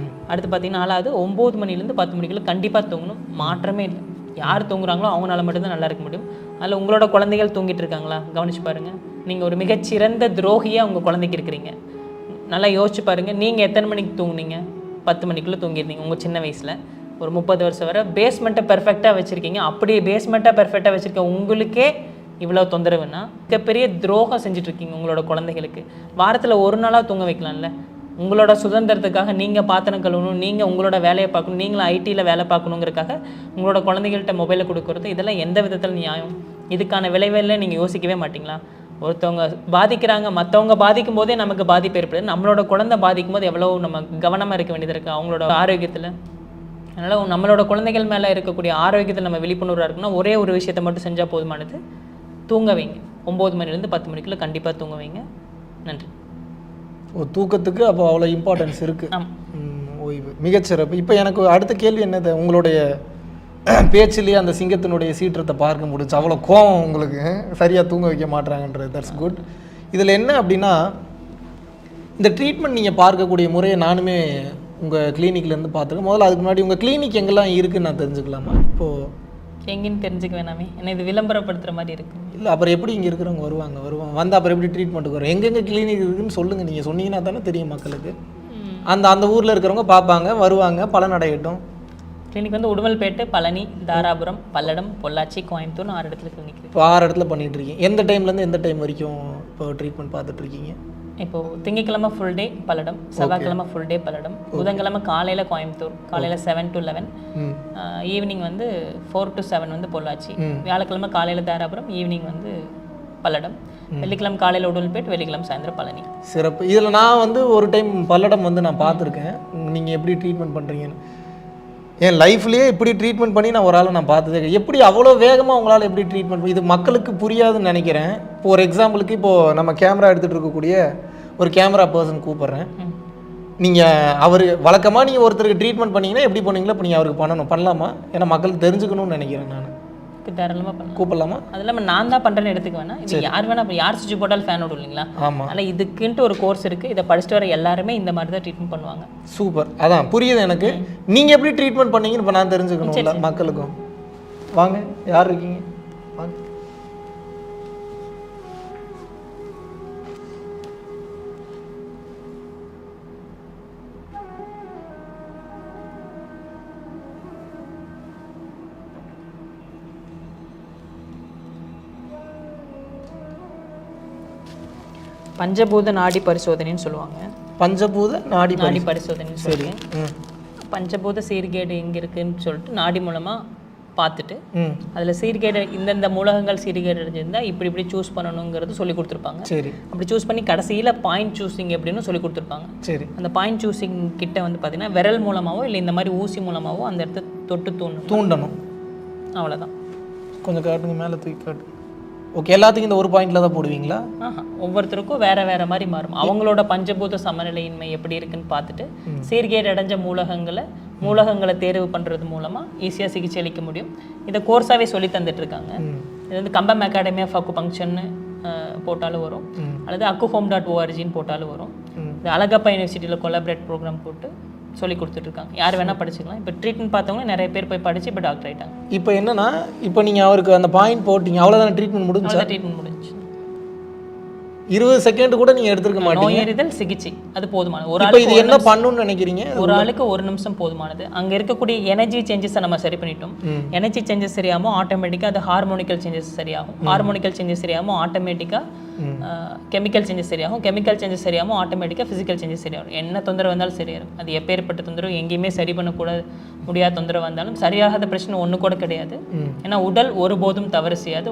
அடுத்து பார்த்தீங்கன்னா 4வது 9 மணிலேருந்து 10 மணிக்குள்ள கண்டிப்பாக தூங்கணும். மாற்றமே இல்லை. யார் தூங்குறாங்களோ அவங்களால மட்டும்தான் நல்லா இருக்க முடியும். அதில் உங்களோட குழந்தைகள் தூங்கிட்டு இருக்காங்களா கவனிச்சு பாருங்கள். நீங்கள் ஒரு மிகச்சிறந்த துரோகியாக உங்கள் குழந்தைக்கு இருக்கிறீங்க. நல்லா யோசிச்சு பாருங்கள், நீங்கள் எத்தனை மணிக்கு தூங்குனீங்க? 10 மணிக்குள்ளே தூங்கியிருந்தீங்க உங்கள் சின்ன வயசில். ஒரு 30 வருஷம் வரை பேஸ்மெண்ட்டை பெர்ஃபெக்டாக வச்சுருக்கீங்க. அப்படியே பேஸ்மெண்ட்டாக பெர்ஃபெக்டாக வச்சுருக்க உங்களுக்கே இவ்வளோ தொந்தரவுன்னா மிகப்பெரிய துரோகம் செஞ்சுட்ருக்கீங்க உங்களோட குழந்தைகளுக்கு. வாரத்தில் ஒரு நாளாக தூங்க வைக்கலாம்ல. உங்களோட சுதந்திரத்துக்காக நீங்கள் பாத்திரம் கழுவணும், நீங்கள் உங்களோட வேலையை பார்க்கணும், நீங்களும் ஐடியில் வேலை பார்க்கணுங்கிறதுக்காக உங்களோட குழந்தைகள்கிட்ட மொபைலை கொடுக்குறது, இதெல்லாம் எந்த விதத்தில் நியாயம்? இதுக்கான விளைவில் நீங்கள் யோசிக்கவே மாட்டிங்களா? ஒருத்தவங்க பாதிக்கிறாங்க, மற்றவங்க பாதிக்கும் போதே நமக்கு பாதிப்பு ஏற்படுது. நம்மளோட குழந்தை பாதிக்கும் போது எவ்வளோ நம்ம கவனமாக இருக்க வேண்டியது இருக்குது அவங்களோட ஆரோக்கியத்தில். அதனால் நம்மளோட குழந்தைகள் மேலே இருக்கக்கூடிய ஆரோக்கியத்தில் நம்ம விழிப்புணர்வாக இருக்குன்னா ஒரே ஒரு விஷயத்தை மட்டும் செஞ்சால் போதுமானது, தூங்க வைங்க. 9 மணிலேருந்து 10 மணிக்குள்ளே கண்டிப்பாக தூங்க வைங்க. நன்றி. தூக்கத்துக்கு அப்போ அவ்வளோ இம்பார்ட்டன்ஸ் இருக்குது. ஓய்வு மிகச்சிறப்பு. இப்போ எனக்கு அடுத்த கேள்வி என்னது, உங்களுடைய பேச்சிலேயே அந்த சிங்கத்தினுடைய சீற்றத்தை பார்க்க முடிச்சு. அவ்வளோ கோவம் உங்களுக்கு, சரியாக தூங்க வைக்க மாட்டாங்கன்றது. That's good. இதில் என்ன அப்படின்னா, இந்த ட்ரீட்மெண்ட் நீங்கள் பார்க்கக்கூடிய முறையை நானுமே உங்கள் கிளினிக்லேருந்து பார்த்துருக்கேன். முதல்ல அதுக்கு முன்னாடி உங்கள் கிளினிக் எங்கெல்லாம் இருக்குதுன்னு நான் தெரிஞ்சுக்கலாமா? இப்போது எங்கேன்னு தெரிஞ்சுக்க வேணாமே, ஏன்னா இது விளம்பரப்படுத்துகிற மாதிரி இருக்குது. இல்லை, அப்புறம் எப்படி இங்கே இருக்கிறவங்க வருவாங்க வந்து அப்புறம் எப்படி ட்ரீட்மெண்ட்டுக்கு வரும்? எங்கெங்கே கிளினிக் இருக்குதுன்னு சொல்லுங்கள். நீங்கள் சொன்னீங்கன்னா தானே தெரியும் மக்களுக்கு. அந்த ஊரில் இருக்கிறவங்க பார்ப்பாங்க, வருவாங்க, பலன் அடையட்டும். கிளினிக் வந்து உடுமல்பேட்டு, பழனி, தாராபுரம், பல்லடம், பொள்ளாச்சி, கோயம்புத்தூர் 6 இடத்துல கிளினிக். இப்போ 6 இடத்துல பண்ணிகிட்டு இருக்கீங்க. எந்த டைம்லேருந்து எந்த டைம் வரைக்கும் இப்போ ட்ரீட்மெண்ட் பார்த்துட்ருக்கீங்க? இப்போது திங்கக்கிழமை ஃபுல் டே பல்லடம், செவ்வாய்க்கிழமை ஃபுல் டே பல்லடம், புதன்கிழமை காலையில் கோயம்புத்தூர், காலையில் 7 to 11, ஈவினிங் வந்து 4 to 7 வந்து பொள்ளாச்சி, வியாழக்கிழமை காலையில் தாராபுரம், ஈவினிங் வந்து பல்லடம், வெள்ளிக்கிழமை காலையில் உடுமல்பேட், வெள்ளிக்கிழமை சாயந்தரம் பழனி. சிறப்பு. இதில் நான் வந்து ஒரு டைம் பல்லடம் வந்து நான் பார்த்துருக்கேன். நீங்கள் எப்படி ட்ரீட்மெண்ட் பண்ணுறீங்கன்னு என் லைஃப்லேயே இப்படி ட்ரீட்மெண்ட் பண்ணி நான் ஒரு ஆளை நான் பார்த்ததே. எப்படி அவ்வளோ வேகமாக உங்களால் எப்படி ட்ரீட்மெண்ட், இது மக்களுக்கு புரியாதுன்னு நினைக்கிறேன். இப்போ ஒரு எக்ஸாம்பிளுக்கு, இப்போது நம்ம கேமரா எடுத்துகிட்டு இருக்கக்கூடிய ஒரு கேமரா பர்சன் கூப்பிட்றேன். நீங்கள் அவர் வழக்கமாக நீங்கள் ஒருத்தருக்கு ட்ரீட்மெண்ட் பண்ணிங்கன்னா எப்படி பண்ணீங்களோ இப்போ நீங்கள் அவருக்கு பண்ணலாமா? ஏன்னா மக்களுக்கு தெரிஞ்சுக்கணும்னு நினைக்கிறேன் நான். தாராளமாக பண்ணலாம், கூப்பிடலாமா? அது இல்லாமல் நான் தான் பண்ணுறேன்னு எடுத்துக்க வேணாம். இது யார் வேணா, இப்போ யார் சுவிட்ச் போட்டாலும் ஃபேன் ஓடும் இல்லைங்களா? ஆமாம். ஆனால் இதுக்குன்ட்டு ஒரு கோர்ஸ் இருக்குது. இதை படிச்சுட்டு வர எல்லாருமே இந்த மாதிரி தான் ட்ரீட்மெண்ட் பண்ணுவாங்க. சூப்பர். அதான் புரியுது எனக்கு. நீங்கள் எப்படி ட்ரீட்மெண்ட் பண்ணீங்கன்னு இப்போ நான் தெரிஞ்சுக்கணும்ல மக்களுக்கும். வாங்க, யார் இருக்கீங்க? வாங்க. பஞ்சபூத நாடி பரிசோதனைன்னு சொல்லுவாங்க. பஞ்சபூத நாடி பரிசோதனைன்னு சொல்லி பஞ்சபூத சீர்கேடு எங்கே இருக்குன்னு சொல்லிட்டு நாடி மூலமாக பார்த்துட்டு அதில் சீர்கேடு இந்தந்த மூலகங்கள் சீர்கேடு அடைஞ்சிருந்தால் இப்படி சூஸ் பண்ணணுங்கிறது சொல்லி கொடுத்துருப்பாங்க. சரி. அப்படி சூஸ் பண்ணி கடைசியில் பாயிண்ட் சூஸிங் எப்படின்னு சொல்லி கொடுத்துருப்பாங்க. சரி. அந்த பாயிண்ட் சூஸிங் கிட்ட வந்து பார்த்தீங்கன்னா விரல் மூலமாகவோ இல்லை இந்த மாதிரி ஊசி மூலமாகவோ அந்த இடத்த தொட்டு தூண்டணும். அவ்வளோதான். கொஞ்சம் காட்டுங்க, மேலே தூக்கி காட்டு. ஓகே, எல்லாத்துக்கும் இந்த ஒரு பாயிண்டில் தான் போடுவீங்களா? ஒவ்வொருத்தருக்கும் வேறு வேறு மாதிரி மாறும். அவங்களோட பஞ்சபூத சமநிலையின்மை எப்படி இருக்குன்னு பார்த்துட்டு சீர்கேடு அடைஞ்ச மூலகங்களை தேர்வு பண்ணுறது மூலமாக ஈஸியாக சிகிச்சை அளிக்க முடியும். இதை கோர்ஸாகவே சொல்லி தந்துட்டுருக்காங்க. இது வந்து கம்பம் அகாடமி ஆஃப் அக்குபங்க்ஷன்னு போட்டாலும் வரும், அல்லது akuhome.orgன்னு போட்டாலும் வரும். இது அழகப்பா யூனிவர்சிட்டியில் கொலாபரேட் ப்ரோக்ராம் போட்டு சொல்லி கொடுத்துட்ருக்காங்க. யார் வேணால் படிச்சுக்கலாம். இப்போ ட்ரீட்மெண்ட் பார்த்தவங்க நிறைய பேர் போய் படித்து இப்போ டாக்டர் ஆகிட்டாங்க. இப்போ என்னன்னா, இப்போ நீங்கள் அவருக்கு அந்த பாயிண்ட் போட்டிங்க, அவ்வளோதான் ட்ரீட்மெண்ட் முடிஞ்சு. ட்ரீட்மெண்ட் முடிஞ்சு 20 செகண்ட் கூட நீங்கள் எடுத்துருக்க மாட்டீங்க. நோயறிதல் சிகிச்சை அது போதுமானது. ஒரு ஆளுக்கு இது என்ன பண்ணணும்னு நினைக்கிறீங்க? ஒரு ஆளுக்கு 1 நிமிஷம் போதுமானது. அங்கே இருக்கக்கூடிய எனர்ஜி சேஞ்சஸை நம்ம சரி பண்ணிட்டோம். எனர்ஜி சேஞ்சஸ் சரியாமல் ஆட்டோமேட்டிக்காக அது ஹார்மோனிக்கல் சேஞ்சஸ் சரியாகும். ஹார்மோனிக்கல் சேஞ்சஸ் சரியாமல் ஆட்டோமேட்டிக்காக கெமிக்கல் சேஞ்சஸ் சரியாகும். கெமிக்கல் சேஞ்சஸ் சரியாமல் ஆட்டோமேட்டிக்காக ஃபிசிக்கல் சேஞ்சஸ் சரியாகும். என்ன தொந்தரவு வந்தாலும் சரியாகும். அது எப்பேற்பட்ட தொந்தரவு, எங்கேயுமே சரி பண்ணக்கூட முடியாத தொந்தரவு வந்தாலும் சரியாகாத பிரச்சனை ஒன்று கூட கிடையாது. ஏன்னா உடல் ஒருபோதும் தவறு செய்யாது.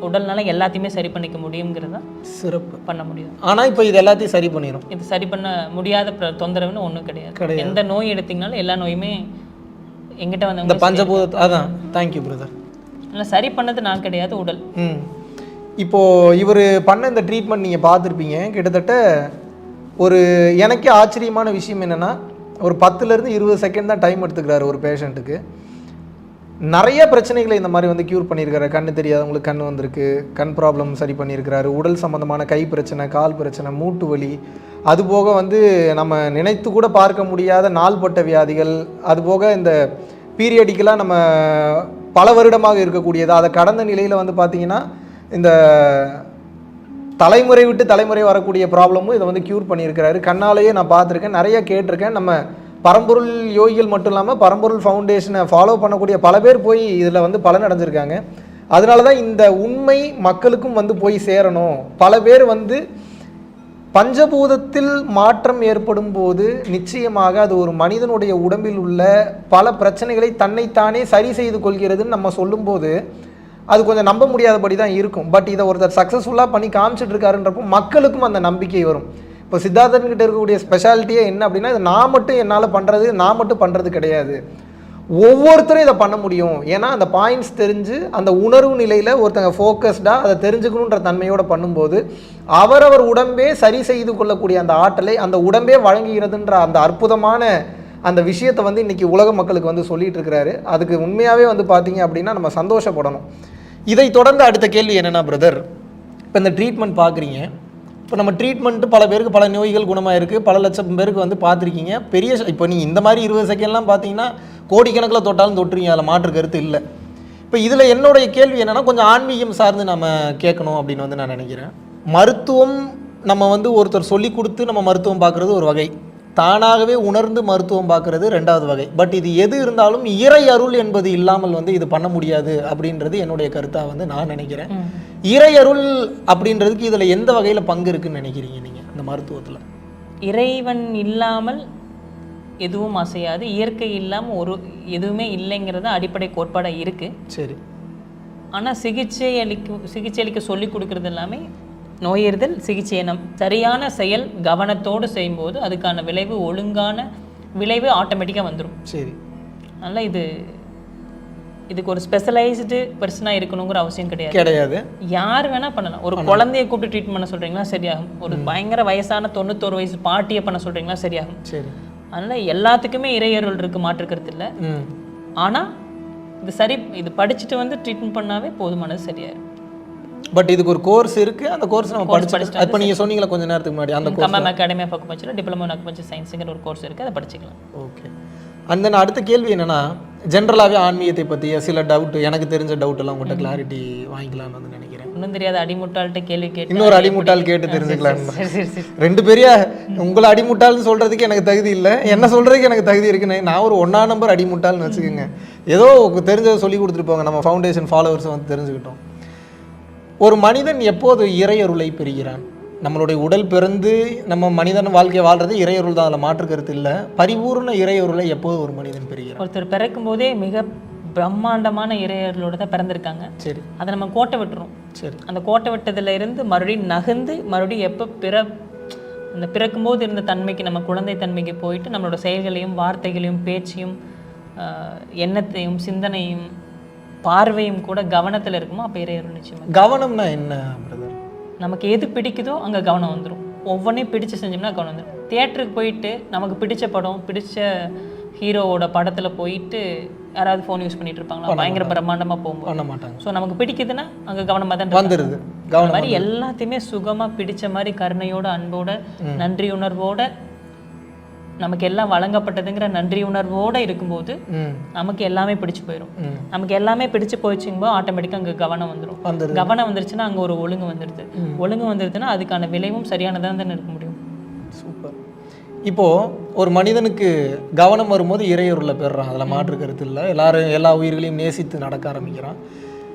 உடல்னால எல்லாத்தையுமே சரி பண்ணிக்க முடியுங்கிறத சிறப்பு பண்ண முடியும். ஆனால் இப்போ இது எல்லாத்தையும் சரி பண்ணிடும். இது சரி பண்ண முடியாத தொந்தரவுன்னு ஒன்றும் கிடையாது. எந்த நோய் எடுத்தீங்கனாலும் எல்லா நோயுமே எங்கிட்ட வந்து இந்த பஞ்சபூத அதான். Thank you brother. இல்லை சரி பண்ணது நான் கிடையாது, உடல். இப்போது இவர் பண்ண இந்த ட்ரீட்மெண்ட் நீங்கள் பார்த்துருப்பீங்க. கிட்டத்தட்ட ஒரு எனக்கே ஆச்சரியமான விஷயம் என்னென்னா, ஒரு 10லேருந்து 20 செகண்ட் தான் டைம் எடுத்துக்கிறாரு ஒரு பேஷண்ட்டுக்கு. நிறைய பிரச்சனைகளை இந்த மாதிரி வந்து க்யூர் பண்ணியிருக்காரு. கண்ணு தெரியாதவங்களுக்கு கண் வந்திருக்கு, கண் ப்ராப்ளம் சரி பண்ணியிருக்கிறாரு. உடல் சம்மந்தமான கை பிரச்சனை, கால் பிரச்சனை, மூட்டு வலி, அதுபோக வந்து நம்ம நினைத்து கூட பார்க்க முடியாத நாள்பட்ட வியாதிகள், அதுபோக இந்த பீரியடிக்கலாக நம்ம பல வருடமாக இருக்கக்கூடியது, அதை கடந்த நிலையில் வந்து பார்த்திங்கன்னா இந்த தலைமுறை விட்டு தலைமுறை வரக்கூடிய ப்ராப்ளமும் இதை வந்து க்யூர் பண்ணியிருக்கிறாரு. கண்ணாலேயே நான் பார்த்துருக்கேன், நிறைய கேட்டிருக்கேன். நம்ம பரம்பொருள் யோகிகள் மட்டும் இல்லாமல் பரம்பொருள் ஃபவுண்டேஷனை ஃபாலோ பண்ணக்கூடிய பல பேர் போய் இதில் வந்து பலன் அடைஞ்சிருக்காங்க. அதனால தான் இந்த உண்மை மக்களுக்கும் வந்து போய் சேரணும். பல பேர் வந்து பஞ்சபூதத்தில் மாற்றம் ஏற்படும் போது நிச்சயமாக அது ஒரு மனிதனுடைய உடம்பில் உள்ள பல பிரச்சனைகளை தன்னைத்தானே சரி செய்து கொள்கிறதுன்னு நம்ம சொல்லும்போது அது கொஞ்சம் நம்ப முடியாதபடி தான் இருக்கும். பட் இதை ஒருத்தர் சக்ஸஸ்ஃபுல்லாக பண்ணி காமிச்சிட்டு இருக்காருன்றப்போ மக்களுக்கும் அந்த நம்பிக்கை வரும். இப்போ சித்தார்த்தன்கிட்ட இருக்கக்கூடிய ஸ்பெஷாலிட்டியே என்ன அப்படின்னா, இது நான் மட்டும் என்னால் பண்ணுறது, நான் மட்டும் பண்ணுறது கிடையாது, ஒவ்வொருத்தரும் இதை பண்ண முடியும். ஏன்னா அந்த பாயிண்ட்ஸ் தெரிஞ்சு அந்த உணர்வு நிலையில் ஒருத்தங்க ஃபோக்கஸ்டாக அதை தெரிஞ்சுக்கணுன்ற தன்மையோடு பண்ணும்போது அவரவர் உடம்பே சரி செய்து கொள்ளக்கூடிய அந்த ஆற்றலை அந்த உடம்பே வழங்குகிறதுன்ற அந்த அற்புதமான அந்த விஷயத்தை வந்து இன்றைக்கி உலக மக்களுக்கு வந்து சொல்லிகிட்டு இருக்கிறாரு. அதுக்கு உண்மையாகவே வந்து பார்த்தீங்க அப்படின்னா நம்ம சந்தோஷப்படணும். இதை தொடர்ந்து அடுத்த கேள்வி என்னென்னா பிரதர், இப்போ இந்த ட்ரீட்மெண்ட் பார்க்குறீங்க, இப்போ நம்ம ட்ரீட்மெண்ட்டு பல பேருக்கு பல நோய்கள் குணமாக இருக்குது, பல லட்சம் பேருக்கு வந்து பார்த்துருக்கீங்க. பெரிய இப்போ நீங்கள் இந்த மாதிரி 20 செகண்ட்லாம் பார்த்தீங்கன்னா கோடிக்கணக்கில் தொட்டாலும் தொட்டுறீங்க, அதில் மாற்று கருத்து இல்லை. இப்போ இதில் என்னுடைய கேள்வி என்னென்னா, கொஞ்சம் ஆன்மீகம் சார்ந்து நம்ம கேட்கணும் அப்படின்னு வந்து நான் நினைக்கிறேன். மருத்துவம் நம்ம வந்து ஒருத்தர் சொல்லி கொடுத்து நம்ம மருத்துவம் பார்க்குறது ஒரு வகை, தானாகவே உணர்ந்து மருத்துவம் பார்க்குறது 2வது வகை. பட் இது எது இருந்தாலும் இறை அருள் என்பது இல்லாமல் வந்து இது பண்ண முடியாது அப்படின்றது என்னுடைய கருத்தாக வந்து நான் நினைக்கிறேன். இறை அருள் அப்படின்றதுக்கு இதில் எந்த வகையில் பங்கு இருக்குன்னு நினைக்கிறீங்க நீங்கள் இந்த மருத்துவத்தில்? இறைவன் இல்லாமல் எதுவும் அசையாது, இயற்கை இல்லாமல் எதுவுமே இல்லைங்கிறது அடிப்படை கோட்பாடாக இருக்குது. சரி. ஆனால் சிகிச்சை அளிக்க சொல்லி கொடுக்குறது எல்லாமே நோயறிதல் சிகிச்சை சரியான செயல் கவனத்தோடு செய்யும்போது அதுக்கான விளைவு ஒழுங்கான விளைவு ஆட்டோமேட்டிக்காக வந்துடும். சரி. அதனால் இதுக்கு ஒரு ஸ்பெஷலைஸ்டு பர்சனாக இருக்கணுங்கிற அவசியம் கிடையாது. யார் வேணால் பண்ணலாம். ஒரு குழந்தைய கூப்பிட்டு ட்ரீட்மெண்ட் பண்ண சொல்கிறீங்களா சரியாகும். ஒரு பயங்கர வயசான 91 வயசு பாட்டியை பண்ண சொல்கிறீங்களா சரியாகும். சரி. அதனால் எல்லாத்துக்குமே இறையருள் இருக்குது, மாற்றுக்கிறது இல்லை. ஆனால் இது படிச்சுட்டு வந்து ட்ரீட்மெண்ட் பண்ணாவே போதுமானது சரியாயிடும். பட் இதுக்கு ஒரு கோர்ஸ் இருக்குது, அந்த கோர்ஸ் நம்ம படிச்சுட்டு இப்போ நீங்கள் சொன்னீங்களா கொஞ்சம் நேரத்துக்கு முன்னாடி, அந்த Kambam academy of acupuncture diploma in acupuncture சயின்ஸுங்கிற ஒரு கோர்ஸ் இருக்குது, அதை படிச்சுக்கலாம். ஓகே. அந்த அடுத்த கேள்வி என்னென்னா, ஜென்ரலாகவே ஆன்மீகத்தை பற்றிய சில டவுட், எனக்கு தெரிஞ்ச டவுட் எல்லாம் உங்கள்கிட்ட கிளாரிட்டி வாங்கிக்கலாம்னு வந்து நினைக்கிறேன். இன்னும் தெரியாத அடிமுட்டாள்கிட்ட கேள்வி கேட்டு இன்னொரு அடிமுட்டால் கேட்டு தெரிஞ்சுக்கலாம். 2 பெரிய உங்களை அடிமுட்டால்னு சொல்கிறதுக்கு எனக்கு தகுதி இல்லை, என்ன சொல்கிறதுக்கு எனக்கு தகுதி இருக்குன்னு. நான் ஒரு 1ஆம் நம்பர் அடிமுட்டால்னு வச்சுக்கோங்க. ஏதோ தெரிஞ்சதை சொல்லி கொடுத்துட்டு போங்க, நம்ம ஃபவுண்டேஷன் ஃபாலோவர்ஸை வந்து தெரிஞ்சுக்கிட்டோம். ஒரு மனிதன் எப்போது இறையருளை பெறுகிறான்? நம்மளுடைய உடல் பிறந்து நம்ம மனிதன் வாழ்க்கையை வாழ்றது இறையருள் தான், அதில் மாற்று கருத்து இல்லை. பரிபூர்ண இறையருளை எப்போது ஒரு மனிதன் பெறுகிறான்? ஒருத்தர் பிறக்கும் போதே மிக பிரம்மாண்டமான இறையருளோட தான் பிறந்திருக்காங்க. சரி. அதை நம்ம கோட்டை விட்டுரும். சரி. அந்த கோட்டை விட்டதுல இருந்து மறுபடியும் நகர்ந்து மறுபடியும் எப்போ அந்த பிறக்கும்போது இருந்த தன்மைக்கு நம்ம குழந்தை தன்மைக்கு போயிட்டு நம்மளோட செயல்களையும் வார்த்தைகளையும் பேச்சையும் எண்ணத்தையும் சிந்தனையும் பார்வையும் கூட கவனத்தில் இருக்குமோ அப்போ இறையருள் நிச்சயமாக. கவனம்னா என்ன பிரதர்? நமக்கு எது பிடிக்குதோ அங்கே கவனம் வந்துடும். ஒவ்வொன்றையும் பிடிச்சு செஞ்சோம்னா கவனம் வந்துடும். தியேட்டருக்கு போயிட்டு நமக்கு பிடிச்ச படம், பிடிச்ச ஹீரோவோட படத்தில் போயிட்டு யாராவது ஃபோன் யூஸ் பண்ணிட்டு இருப்பாங்களா? பயங்கர பிரம்மாண்டமாக போகும்போது பண்ண மாட்டாங்க. ஸோ நமக்கு பிடிக்குதுன்னா அங்கே கவனமாக தான் வந்துடுது. கவனம் மாதிரி எல்லாத்தையுமே சுகமாக பிடிச்ச மாதிரி கருணையோட, அன்போட, நன்றி உணர்வோட நமக்கு எல்லாம் வழங்கப்பட்டதுங்கிற நன்றி உணர்வோடு இருக்கும்போது நமக்கு எல்லாமே பிடிச்சு போயிடும். நமக்கு எல்லாமே பிடிச்சு போயிடுச்சுங்கும்போது ஆட்டோமேட்டிக்காக அங்கே கவனம் வந்துடும். கவனம் வந்துருச்சுன்னா அங்கே ஒரு ஒழுங்கு வந்துடுது. ஒழுங்கு வந்துடுதுன்னா அதுக்கான விளைவும் சரியானதாக தானே இருக்க முடியும். சூப்பர். இப்போது ஒரு மனிதனுக்கு கவனம் வரும்போது இறையொருளை பெறுறான், அதில் மாற்று கருத்து இல்லை. எல்லா உயிர்களையும் நேசித்து நடக்க ஆரம்பிக்கிறான்.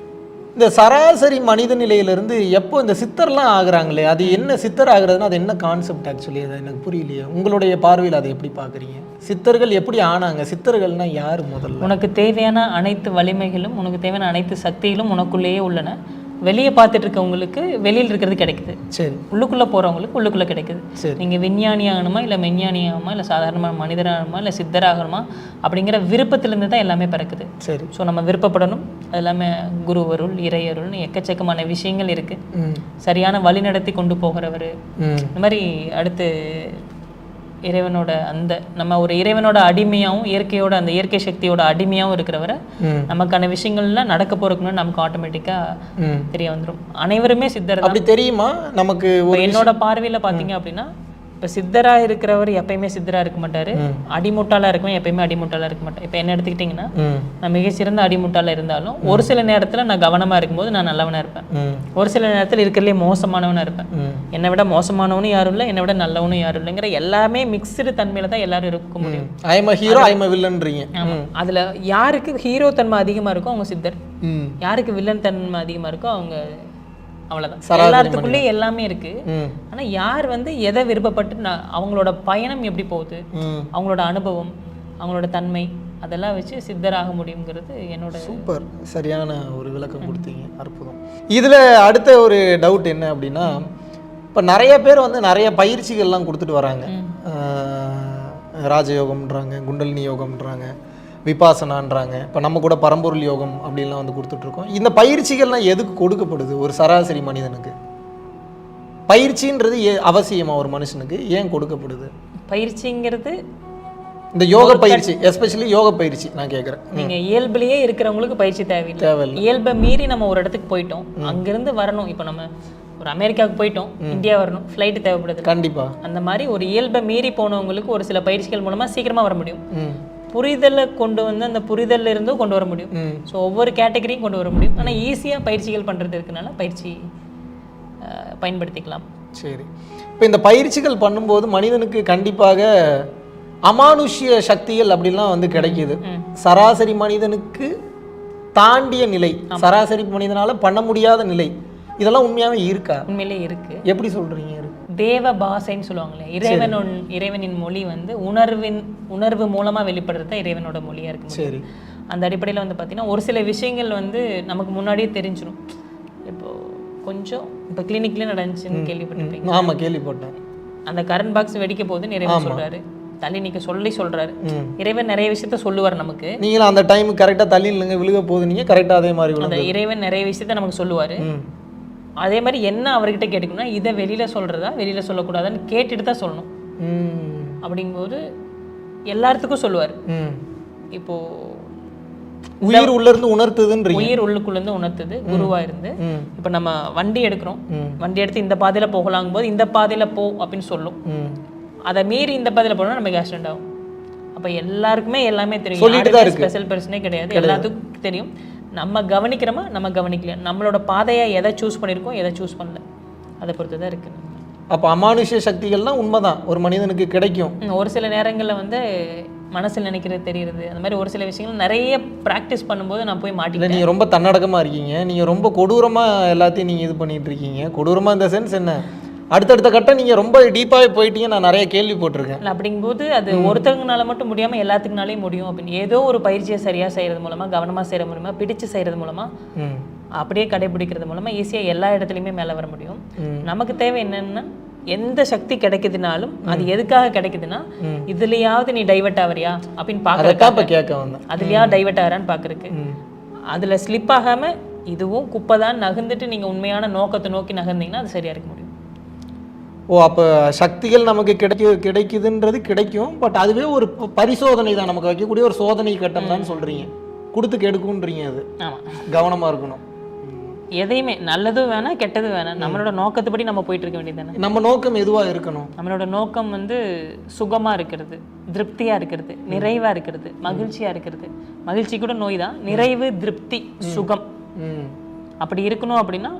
இந்த சராசரி மனித நிலையிலிருந்து எப்போ இந்த சித்தர்லாம் ஆகுறாங்களே, அது என்ன சித்தர் ஆகுறதுன்னா அது என்ன கான்செப்ட் ஆக்சுவலி? அது எனக்கு புரியலையே. உங்களுடைய பார்வையில் அதை எப்படி பார்க்குறீங்க? சித்தர்கள் எப்படி ஆனாங்க? சித்தர்கள்னா யார் முதல்ல? உனக்கு தேவையான அனைத்து வலிமைகளும் உனக்கு தேவையான அனைத்து சக்திகளும் உனக்குள்ளேயே உள்ளன. வெளியே பார்த்துட்டு இருக்கவங்களுக்கு வெளியில் இருக்கிறது கிடைக்குது. சரி. உள்ளுக்குள்ளே போகிறவங்களுக்கு உள்ளுக்குள்ளே கிடைக்குது. சரி. நீங்கள் விஞ்ஞானி ஆகணுமா இல்லை மெஞ்ஞானி ஆகணுமா இல்லை சாதாரணமான மனிதராகணுமா இல்லை சித்தராகணுமா அப்படிங்கிற விருப்பத்திலேருந்து தான் எல்லாமே பிறக்குது. சரி. ஸோ நம்ம விருப்பப்படணும். அது எல்லாமே குருவருள் இறையருள்னு எக்கச்சக்கமான விஷயங்கள் இருக்குது. சரியான வழி நடத்தி கொண்டு போகிறவர் இந்த மாதிரி அடுத்து இறைவனோட அந்த நம்ம ஒரு இறைவனோட அடிமையாகவும் இயற்கையோட அந்த இயற்கை சக்தியோட அடிமையாகவும் இருக்கிறவரை நமக்கான விஷயங்கள்லாம் நடக்க போறதுக்குன்னு நமக்கு ஆட்டோமேட்டிக்காக தெரிய வந்துடும். அனைவருமே சித்தர். அப்படி தெரியுமா நமக்கு? என்னோட பார்வையில் பார்த்தீங்க அப்படின்னா இப்போ சித்தராக இருக்கிறவர் எப்பயுமே சித்தராக இருக்க மாட்டார். அடிமுட்டாளாக இருக்கவன் எப்பயுமே அடிமுட்டாளாக இருக்க மாட்டேன். இப்போ என்ன எடுத்துக்கிட்டிங்கன்னா நான் மிக சிறந்த அடிமுட்டாளாக இருந்தாலும் ஒரு சில நேரத்தில் நான் கவனமாக இருக்கும்போது நான் நல்லவனாக இருப்பேன். ஒரு சில நேரத்தில் இருக்கிறதுலே மோசமானவனாக இருப்பேன். என்னை விட மோசமானவனும் யாரும் இல்லை, என்னை விட நல்லவனும் யாரும் இல்லைங்கிற எல்லாமே மிக்சடு தன்மையில தான் எல்லாரும் இருக்க முடியும். ஐம் ஹீரோ ஐம் வில்லன்றீங்க. அதில் யாருக்கு ஹீரோ தன்மை அதிகமாக இருக்கோ அவங்க சித்தர், யாருக்கு வில்லன் தன்மை அதிகமாக இருக்கோ அவங்க அவ்வளோதான். எல்லாத்துக்குள்ளேயும் எல்லாமே இருக்கு. ஆனா யார் எதை விருப்பப்பட்டு அவங்களோட பயணம் எப்படி போகுது, அவங்களோட அனுபவம், அவங்களோட தன்மை அதெல்லாம் வச்சு சித்தராக முடியுங்கிறது என்னோட. சூப்பர், சரியான ஒரு விளக்கம் கொடுத்தீங்க, அற்புதம். இதுல அடுத்த ஒரு டவுட் என்ன அப்படின்னா, இப்போ நிறைய பேர் நிறைய பயிற்சிகள்லாம் கொடுத்துட்டு வராங்க. ராஜயோகம்ன்றாங்க, குண்டலினி யோகம்ன்றாங்க, விபாசனான்றாங்க. இப்போ நம்ம கூட பரம்பொருள் யோகம் அப்படின்லாம் கொடுத்துட்ருக்கோம். இந்த பயிற்சிகள்லாம் எதுக்கு கொடுக்கப்படுது ஒரு சராசரி மனிதனுக்கு? பயிற்சின்றது அவசியமா ஒரு மனுஷனுக்கு ஏன் கொடுக்கப்படுது? பயிற்சிங்கிறது இந்த யோக பயிற்சி, எஸ்பெஷலி யோக பயிற்சி நான் கேட்குறேன். நீங்கள் இயல்புலேயே இருக்கிறவங்களுக்கு பயிற்சி தேவையில்லை. இயல்பை மீறி நம்ம ஒரு இடத்துக்கு போயிட்டோம், அங்கேருந்து வரணும். இப்போ நம்ம ஒரு அமெரிக்காவுக்கு போயிட்டோம், இந்தியா வரணும், ஃப்ளைட்டு தேவைப்படுது. கண்டிப்பாக அந்த மாதிரி ஒரு இயல்பை மீறி போனவங்களுக்கு ஒரு சில பயிற்சிகள் மூலமாக சீக்கிரமாக வர முடியும். புரிதலை கொண்டு அந்த புரிதல்ல இருந்தும் கொண்டு வர முடியும். ஸோ ஒவ்வொரு கேட்டகரியும் கொண்டு வர முடியும். ஆனால் ஈஸியாக பயிற்சிகள் பண்ணுறது இருக்கனால பயிற்சி பயன்படுத்திக்கலாம். சரி. இப்போ இந்த பயிற்சிகள் பண்ணும்போது மனிதனுக்கு கண்டிப்பாக அமானுஷ்ய சக்திகள் அப்படிலாம் கிடைக்குது. சராசரி மனிதனுக்கு தாண்டிய நிலை, சராசரி மனிதனால பண்ண முடியாத நிலை, இதெல்லாம் உண்மையாகவே இருக்கா? உண்மையிலே இருக்கு. எப்படி சொல்றீங்க? தேவ பாஷைன்னு சொல்லுவாங்களே, இறைவனின் மொழி உணர்வு மூலமாக வெளிப்படுறது இறைவனோட மொழியாக இருக்கு. சரி. அந்த அடிப்படையில் பார்த்தீங்கன்னா ஒரு சில விஷயங்கள் நமக்கு முன்னாடியே தெரிஞ்சிடும். இப்போ கிளினிக்லேயே நடந்துச்சுன்னு கேள்விப்பட்டிருப்பீங்க. ஆமாம், கேள்விப்பட்டேன். அந்த கரண்ட் பாக்ஸ் வெடிக்க போகுதுன்னு இறைவன் சொல்கிறாரு, தள்ளி நிற்க சொல்கிறாரு. இறைவன் நிறைய விஷயத்த சொல்லுவார் நமக்கு. நீங்களும் அந்த டைம் கரெக்டாக தள்ளி இல்லைங்க விழுக போகுது, நீங்கள் கரெக்டாக அதே மாதிரி அந்த இறைவன் நிறைய விஷயத்த நமக்கு சொல்லுவார். அதே மாதிரி என்ன அவர்கிட்ட கேட்டுக்கணும்னா இதை வெளியில் சொல்கிறதா வெளியில் சொல்லக்கூடாதான்னு கேட்டுட்டு தான் சொல்லணும். அப்படிங்கும்போது எல்லாத்துக்கும் சொல்லுவார். இப்போது உயிர் உள்ளேருந்து உணர்த்துதுன்ற, உயிர் உள்ளுக்குள்ளேருந்து உணர்த்துது குருவாக இருந்து. இப்போ நம்ம வண்டி எடுக்கிறோம், வண்டி எடுத்து இந்த பாதையில் போகலாங்கும் போது இந்த பாதையில் போ அப்படின்னு சொல்லும். அதை மீறி இந்த பாதையில் போனால் நமக்கு ஆக்சிடென்ட் ஆகும். அப்போ எல்லாருக்குமே எல்லாமே தெரியும், ஸ்பெஷல் பர்சனே கிடையாது, எல்லாத்துக்கும் தெரியும். நம்ம கவனிக்கிறோமா நம்ம கவனிக்கலையா, நம்மளோட பாதையை எதை சூஸ் பண்ணியிருக்கோம் எதை சூஸ் பண்ணல, அதை பொறுத்து தான் இருக்குது. அப்போ அமானுஷ்ய சக்திகள்லாம் உண்மைதான் ஒரு மனிதனுக்கு கிடைக்கும். ஒரு சில நேரங்களில் மனசில் நினைக்கிறது தெரியுது, அந்த மாதிரி ஒரு சில விஷயங்கள் நிறைய ப்ராக்டிஸ் பண்ணும்போது நான் போய் மாட்டிக்கிறேன். நீங்கள் ரொம்ப தன்னடக்கமாக இருக்கீங்க, நீங்கள் ரொம்ப கொடூரமாக எல்லாத்தையும் நீங்கள் இது பண்ணிகிட்டு இருக்கீங்க. கொடூரமாக இந்த சென்ஸ் என்ன, அடுத்தடுத்த கட்டம் நீங்கள் ரொம்ப டீப்பாகவே போயிட்டீங்க, நான் நிறைய கேள்வி போட்டிருக்கேன். அப்படிங்கும்போது அது ஒருத்தவங்கனால மட்டும் முடியாமல் எல்லாத்துக்குனாலையும் முடியும் அப்படின்னு ஏதோ ஒரு பயிற்சியை சரியாக செய்கிறது மூலமாக, கவனமாக செய்கிற மூலமாக, பிடிச்சு செய்கிறது மூலமாக, அப்படியே கடைபிடிக்கிறது மூலமாக ஈஸியாக எல்லா இடத்துலையுமே மேலே வர முடியும். நமக்கு தேவை என்னென்னா எந்த சக்தி கிடைக்குதுனாலும் அது எதுக்காக கிடைக்குதுன்னா இதுலையாவது நீ டைவர்ட் ஆவறியா அப்படின்னு பார்க்க, அதுலையா டைவர்ட் ஆகிறான்னு பார்க்கறதுக்கு. அதில் ஸ்லிப் ஆகாமல் இதுவும் குப்பை தான் நகர்ந்துட்டு நீங்கள் உண்மையான நோக்கத்தை நோக்கி நகர்ந்தீங்கன்னா அது சரியாக இருக்க முடியும். ஓ, அப்போ சக்திகள் நமக்கு கிடைக்குதுன்றது கிடைக்கும், பட் அதுவே ஒரு பரிசோதனை தான், நமக்கு வைக்கக்கூடிய ஒரு சோதனை கட்டம் தான் சொல்கிறீங்க, கொடுத்து கெடுக்குன்றீங்க. அது கவனமாக இருக்கணும். எதையுமே நல்லதும் வேணாம் கெட்டதும் வேணாம், நம்மளோட நோக்கத்துப்படி நம்ம போயிட்டு இருக்க வேண்டியது தானே. நம்ம நோக்கம் எதுவாக இருக்கணும்? நம்மளோட நோக்கம் வந்து சுகமாக இருக்கிறது, திருப்தியாக இருக்கிறது, நிறைவாக இருக்கிறது, மகிழ்ச்சியாக இருக்கிறது. மகிழ்ச்சி கூட நோய் தான். நிறைவு, திருப்தி, சுகம் அப்படி இருக்கணும். அப்படின்னா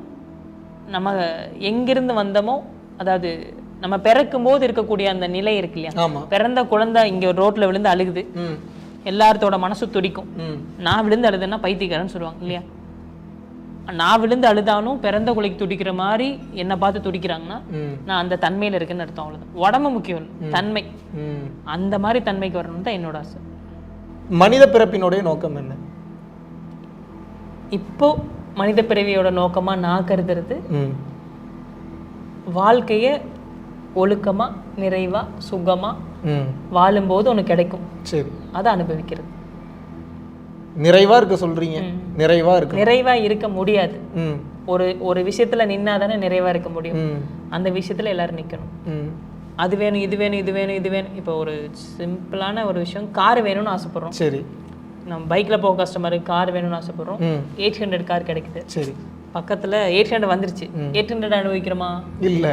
நம்ம எங்கிருந்து வந்தோமோ, அதாவது நம்ம பிறக்கும் போது இருக்கக்கூடிய அந்த நிலை இருக்கு இல்லையா, பிறந்த குழந்தை இங்கே ரோட்டில் விழுந்து அழுகுது, எல்லாத்தோட மனசு துடிக்கும். நான் விழுந்து அழுதுன்னா பைத்தியக்காரன்னு சொல்லுவாங்க இல்லையா. நான் விழுந்து அழுதாலும் பிறந்த குலைக்கு துடிக்கிற மாதிரி என்னை பார்த்து துடிக்கிறாங்கன்னா நான் அந்த தன்மையில் இருக்குன்னு அர்த்தம். அவ்வளோதான். உடம்பு முக்கியம், தன்மை. அந்த மாதிரி தன்மைக்கு வரணும் தான் என்னோட ஆசை. மனித பிறப்பினுடைய நோக்கம் என்ன? இப்போ மனித பிறவியோட நோக்கமா நான் கருதுறது, வாழ்க்கைய ஒழுக்கமா நிறைவா சுகமா வாழும்போது உனக்கு கிடைக்கும், சரி, அதை அனுபவிக்கிறது. நிறைவா இருக்க சொல்றீங்க. நிறைவா இருக்க முடியாது. ஒரு விஷயத்துல நின்னா தானே நிறைவா இருக்க முடியும். அந்த விஷயத்துல எல்லாரும் நிக்கணும். அது வேணும், இது வேணும், இது வேணும், இது வேணும். இப்போ ஒரு சிம்பிளான ஒரு விஷயம், கார் வேணும்னு ஆசைப்படுறோம். சரி, நம்ம பைக்ல போக கஸ்டமர் கார் வேணும்னு ஆசைப்படுறோம். 800 கார் கிடைக்குது. சரி, பக்கத்துல 800 வந்துருச்சு. 800 அனுபவிக்கிறோமா? இல்ல,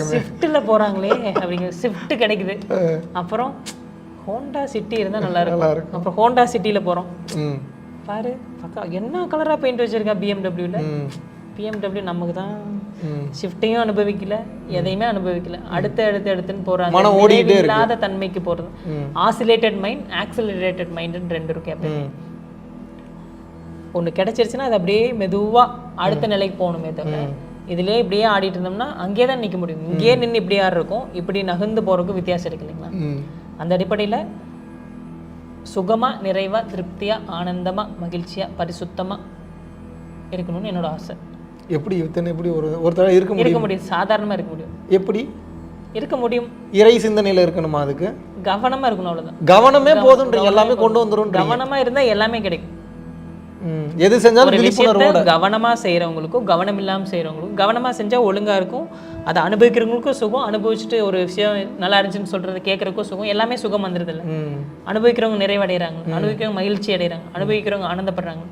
ஸ்விஃப்ட்ல போறாங்களே அப்படிங்கிற ஸ்விஃப்ட் கிடைக்குது. அப்புறம் ஹோண்டா சிட்டி இருந்தா நல்லா இருக்கும். அப்புறம் ஹோண்டா சிட்டில போறோம், பாரு பக்கா என்ன கலரா பெயிண்ட் வச்சிருக்கா பிஎம்டபிள்யூல. பிஎம்டபிள்யூ நமக்கு தான். ஷிஃப்ட்டையும் அனுபவிக்கல, எதையுமே அனுபவிக்கல, அடுத்துன்னு போறாங்க. இல்லாத தன்மைக்கு போறது. ஆசிலேட்டட் மைண்ட், ஆக்சிலரேட்டட் மைண்ட் ரெண்டு இருக்கு. அப்படி ஒன்று கிடைச்சிருச்சுன்னா அது அப்படியே மெதுவா அடுத்த நிலைக்கு போகணுமே தவிர இதுலேயே இப்படியே ஆடிட்டு இருந்தோம்னா அங்கேயே தான் நிற்க முடியும். இங்கேயே நின்று இப்படி ஆடு இருக்கும், இப்படி நகர்ந்து போறதுக்கும் வித்தியாசம் இருக்கு இல்லைங்களா. அந்த அடிப்படையில் சுகமா நிறைவா திருப்தியா ஆனந்தமா மகிழ்ச்சியா பரிசுத்தமா இருக்கணும்னு என்னோட ஆசை. எப்படி எப்படி ஒருத்தர் இருக்க முடியும்? சாதாரணமா இருக்க முடியும். எப்படி இருக்க முடியும்? இறை சிந்தனையில இருக்கணுமா? அதுக்கு கவனமா இருக்கணும், அவ்வளவுதான். கவனமே போதும், எல்லாமே கொண்டு வந்துரும். கவனமா இருந்தா எல்லாமே கிடைக்கும். எது செஞ்சாலும் விழிப்புணர்வோட கவனமா செய்யறவங்களுக்கும் கவனம் இல்லாம செய்யறவங்களுக்கும், கவனமா செஞ்சா ஒழுங்கா இருக்கும், அதை அனுபவிக்கிறவங்களுக்கும் சுகம், அனுபவிச்சுட்டு ஒரு விஷயம் நல்லா இருந்துச்சுன்னு சொல்றது கேட்கறதுக்கும் சுகம், எல்லாமே சுகம் வந்துருது இல்லை. அனுபவிக்கிறவங்க நிறைவடைகிறாங்க, அனுபவிக்கிறவங்க மகிழ்ச்சி அடைகிறாங்க, அனுபவிக்கிறவங்க ஆனந்தப்படுறாங்க.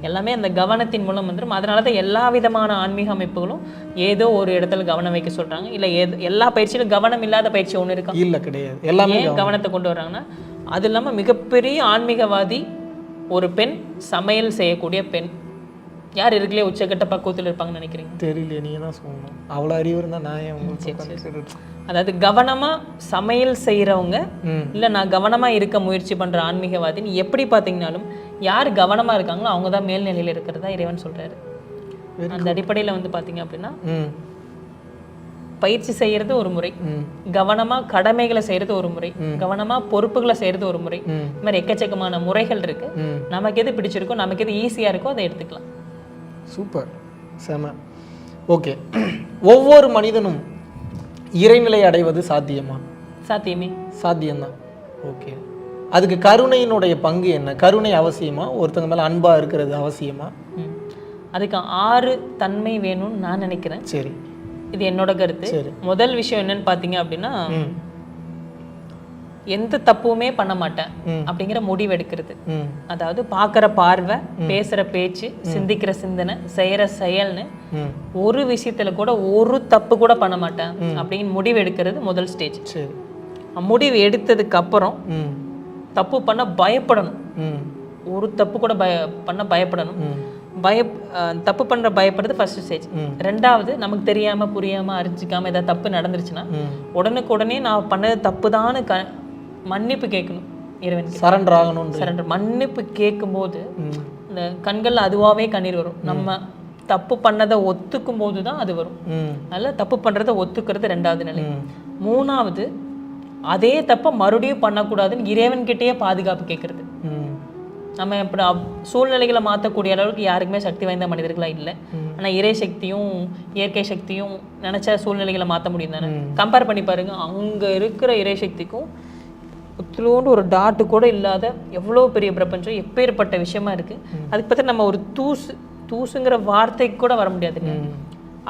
எல்லாமே அந்த கவனத்தின் மூலம் வந்துடும். அதனாலதான் எல்லா விதமான ஆன்மீக அமைப்புகளும் ஏதோ ஒரு இடத்துல கவனம் வைக்க சொல்றாங்க. இல்ல எல்லா பயிற்சியிலும் கவனம் இல்லாத பயிற்சி ஒண்ணு இருக்கா? இல்ல, கிடையாது. எல்லாமே கவனத்தை கொண்டு வர்றாங்கன்னா, அது இல்லாம மிகப்பெரிய ஆன்மீகவாதி ஒரு பெண், சமையல் செய்யக்கூடிய பெண். யார் இருக்குல்லையே உச்சக்கட்ட பக்குவத்தில் இருப்பாங்கன்னு நினைக்கிறீங்க? தெரியல, நீங்க தான் சொல்லணும். அவ்வளோ அறிவு இருந்தா நான் அதாவது கவனமா சமையல் செய்யறவங்க இல்ல நான் கவனமா இருக்க முயற்சி பண்ற ஆன்மீகவாதின்னு எப்படி பாத்தீங்கன்னாலும் யார் கவனமா இருக்காங்களோ அவங்க தான் மேல்நிலையில இருக்கிறதா இறைவன் சொல்றாரு. அந்த அடிப்படையில வந்து பாத்தீங்க அப்படின்னா பயிற்சி செய்யறது ஒரு முறை, கவனமா கடமைகளை செய்யறது ஒரு முறை, கவனமா பொறுப்புகளை செய்யறது ஒரு முறை. இந்த மாதிரி எக்கச்சக்கமான முறைகள் இருக்கு. நமக்கு எது பிடிச்சிருக்கோ, நமக்கு எது ஈஸியா இருக்கோ அதை எடுத்துக்கலாம். சூப்பர், செம. ஓகே, ஒவ்வொரு மனிதனும் இறைநிலை அடைவது சாத்தியமா? சாத்தியமே, சாத்தியம்தான். ஓகே, அதுக்கு கருணையினுடைய பங்கு என்ன? கருணை அவசியமா? ஒருத்தங்க மேல அன்பா இருக்கிறது அவசியமா? அதுக்கு 6 தன்மை வேணும்னு நான் நினைக்கிறேன். சரி, இது என்னோட கருத்து. முதல் விஷயம் என்னன்னு பாத்தீங்க அப்படின்னா, எந்த தப்புமே பண்ண மாட்டேன் அப்படிங்கிற முடிவு எடுக்கிறது. அதாவது பாக்குற பார்வை, பேசுற பேச்சு, சிந்திக்கிற சிந்தனை, செய்யற செயல்னு ஒரு விஷயத்துல கூட ஒரு தப்பு கூட பண்ண மாட்டேன் அப்படின்னு முடிவு எடுக்கிறது முதல் ஸ்டேஜ். முடிவு எடுத்ததுக்கு அப்புறம் தப்பு பண்ண பயப்படணும். ஒரு தப்பு கூட பண்ண பயப்படணும். தப்பு பண்ற பயப்படுறது ஃபர்ஸ்ட் ஸ்டேஜ். ரெண்டாவது, நமக்கு தெரியாம புரியாம அறிஞ்சிக்காம ஏதாவது தப்பு நடந்துருச்சுன்னா உடனே நான் பண்ணது தப்புதான்னு மன்னிப்பு கேட்கணும். இறைவன் சரண்டர் ஆகணும். சரண்டர் மன்னிப்பு கேட்கும் போது இந்த கண்கள் அதுவாவே கண்ணீர் வரும். நம்ம தப்பு பண்ணதை ஒத்துக்கும் போதுதான் அது வரும். அதனால தப்பு பண்றதை ஒத்துக்கிறது ரெண்டாவது நிலை. மூணாவது, அதே தப்ப மறுபடியும் பண்ணக்கூடாதுன்னு இறைவன் கிட்டேயே பாதுகாப்பு கேட்கறது. நம்ம இப்படி சூழ்நிலைகளை மாற்றக்கூடிய அளவுக்கு யாருக்குமே சக்தி வாய்ந்த மனிதர்களா இல்லை. ஆனால் இறை சக்தியும் இயற்கை சக்தியும் நினைச்ச சூழ்நிலைகளை மாற்ற முடியும் தானே. கம்பேர் பண்ணி பாருங்க, அங்க இருக்கிற இறை சக்திக்கும் உத்திரோண்டு ஒரு டாட்டு கூட இல்லாத எவ்வளோ பெரிய பிரபஞ்சம், எப்பேற்பட்ட விஷயமா இருக்கு. அதுக்கு பற்றி நம்ம ஒரு தூசுங்கிற வார்த்தைக்கு கூட வர முடியாதுங்க.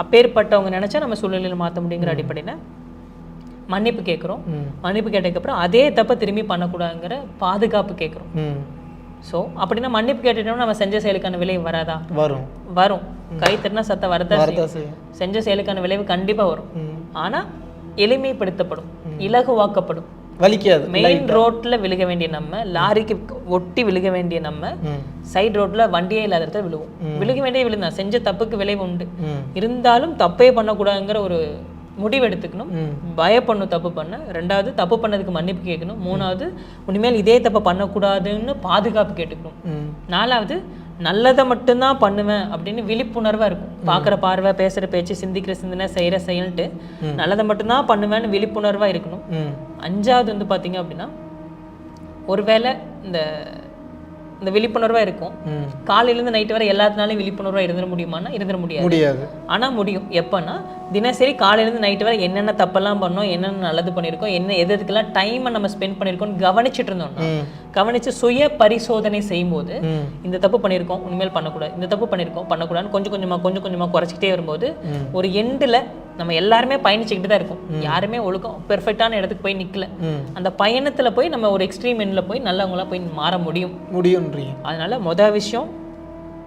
அப்பேற்பட்டவங்க நினைச்சா நம்ம சூழ்நிலையில மாற்ற முடியுங்கிற அடிப்படையில் மன்னிப்பு கேட்குறோம். மன்னிப்பு கேட்டதுக்கப்புறம் அதே தப்பை திரும்பி பண்ணக்கூடாதுங்கிற பாதுகாப்பு கேட்குறோம். ஸோ அப்படின்னா மன்னிப்பு கேட்டுட்டோம்னா நம்ம செஞ்ச செயலுக்கான விளைவு வராதா? வரும். கை தட்டினா சத்தம் வரதான் செய்யும். செஞ்ச செயலுக்கான விளைவு கண்டிப்பாக வரும். ஆனால் எளிமைப்படுத்தப்படும், இலகுவாக்கப்படும். வலிக்காது. மெயின் ரோட்ல விழுக வேண்டிய நம்ம, லாரிக்கு ஒட்டி விழுக வேண்டிய நம்ம, சைடு ரோட்ல வண்டியே இல்லாத இடத்துல விழுவோம். விழுக வேண்டிய விழுந்தா செஞ்ச தப்புக்கு விளைவு உண்டு. இருந்தாலும் தப்பே பண்ணக்கூடாதுங்கிற ஒரு முடிவு எடுத்துக்கணும். பயப்படணும் தப்பு பண்ண. ரெண்டாவது தப்பு பண்ணதுக்கு மன்னிப்பு கேட்கணும். மூணாவது இனிமேல் இதே தப்பு பண்ணக்கூடாதுன்னு பாதுகாப்பு கேட்டுக்கணும். நாலாவது நல்லதை மட்டும்தான் பண்ணுவேன் அப்படின்னு விழிப்புணர்வாக இருக்கும். பார்க்குற பார்வை, பேசுகிற பேச்சு, சிந்திக்கிற சிந்தனை, செய்கிற செயல்ட்டு நல்லதை மட்டும்தான் பண்ணுவேன்னு விழிப்புணர்வாக இருக்கணும். அஞ்சாவது வந்து பார்த்தீங்க அப்படின்னா ஒருவேளை இந்த விழிப்புணர்வாக இருக்கும். காலையிலேருந்து நைட்டு வரை எல்லாத்தினாலையும் விழிப்புணர்வாக இருந்துட முடியுமான்னா இருந்துட முடியாது. ஆனால் முடியும். எப்போன்னா தினசரி காலையிலேருந்து நைட்டு வரை என்னென்ன தப்பெல்லாம் பண்ணோம், என்னென்ன நல்லது பண்ணியிருக்கோம், எதுக்கெல்லாம் டைமை நம்ம ஸ்பெண்ட் பண்ணியிருக்கோம்னு கவனிச்சுட்டு இருந்தோம்னா, கவனித்து சுய பரிசோதனை செய்யும்போது இந்த தப்பு பண்ணியிருக்கோம் இனிமேல் பண்ணக்கூடாது, இந்த தப்பு பண்ணியிருக்கோம் பண்ணக்கூடாதுன்னு கொஞ்சம் கொஞ்சமாக குறைச்சிக்கிட்டே வரும்போது ஒரு எண்டில் நம்ம எல்லாருமே பயணிச்சுக்கிட்டு தான் இருக்கோம். யாருமே ஒழுக்கம் பெர்ஃபெக்டான இடத்துக்கு போய் நிற்கல. அந்த பயணத்தில் போய் நம்ம ஒரு எக்ஸ்ட்ரீம் எண்டில் போய் நல்லவங்களாம் போய் மாற முடியும்ன்றீங்க. அதனால மொதல் விஷயம்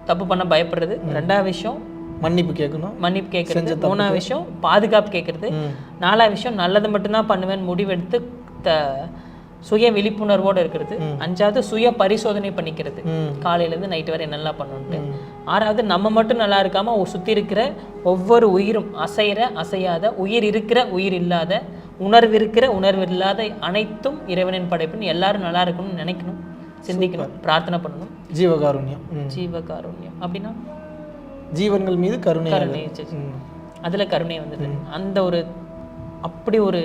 தப்பு பண்ண பயப்படுறது. ரெண்டாவது விஷயம் மன்னிப்பு கேட்கறது. மூணாவது விஷயம் பாதுகாப்பு கேட்கறது. நாலாவது விஷயம் நல்லது மட்டும்தான் பண்ணுவேன்னு முடிவெடுத்து சுய விழிப்புணர்வோடு இருக்கிறது. அஞ்சாவது சுய பரிசோதனை பண்ணிக்கிறது, காலையிலேருந்து நைட்டு வரை நல்லா பண்ணணுன்ட்டு. ஆறாவது நம்ம மட்டும் நல்லா இருக்காம சுற்றி இருக்கிற ஒவ்வொரு உயிரும், அசைகிற அசையாத, உயிர் இருக்கிற உயிர் இல்லாத, உணர்வு இருக்கிற உணர்வு இல்லாத அனைத்தும் இறைவனின் படைப்புன்னு எல்லாரும் நல்லா இருக்கணும்னு நினைக்கணும், சிந்திக்கணும், பிரார்த்தனை பண்ணணும். ஜீவகாருண்யம் அப்படின்னா ஜீவன்கள் மீது கருணை. அதுல கருணை வந்தது. அந்த ஒரு அப்படி ஒரு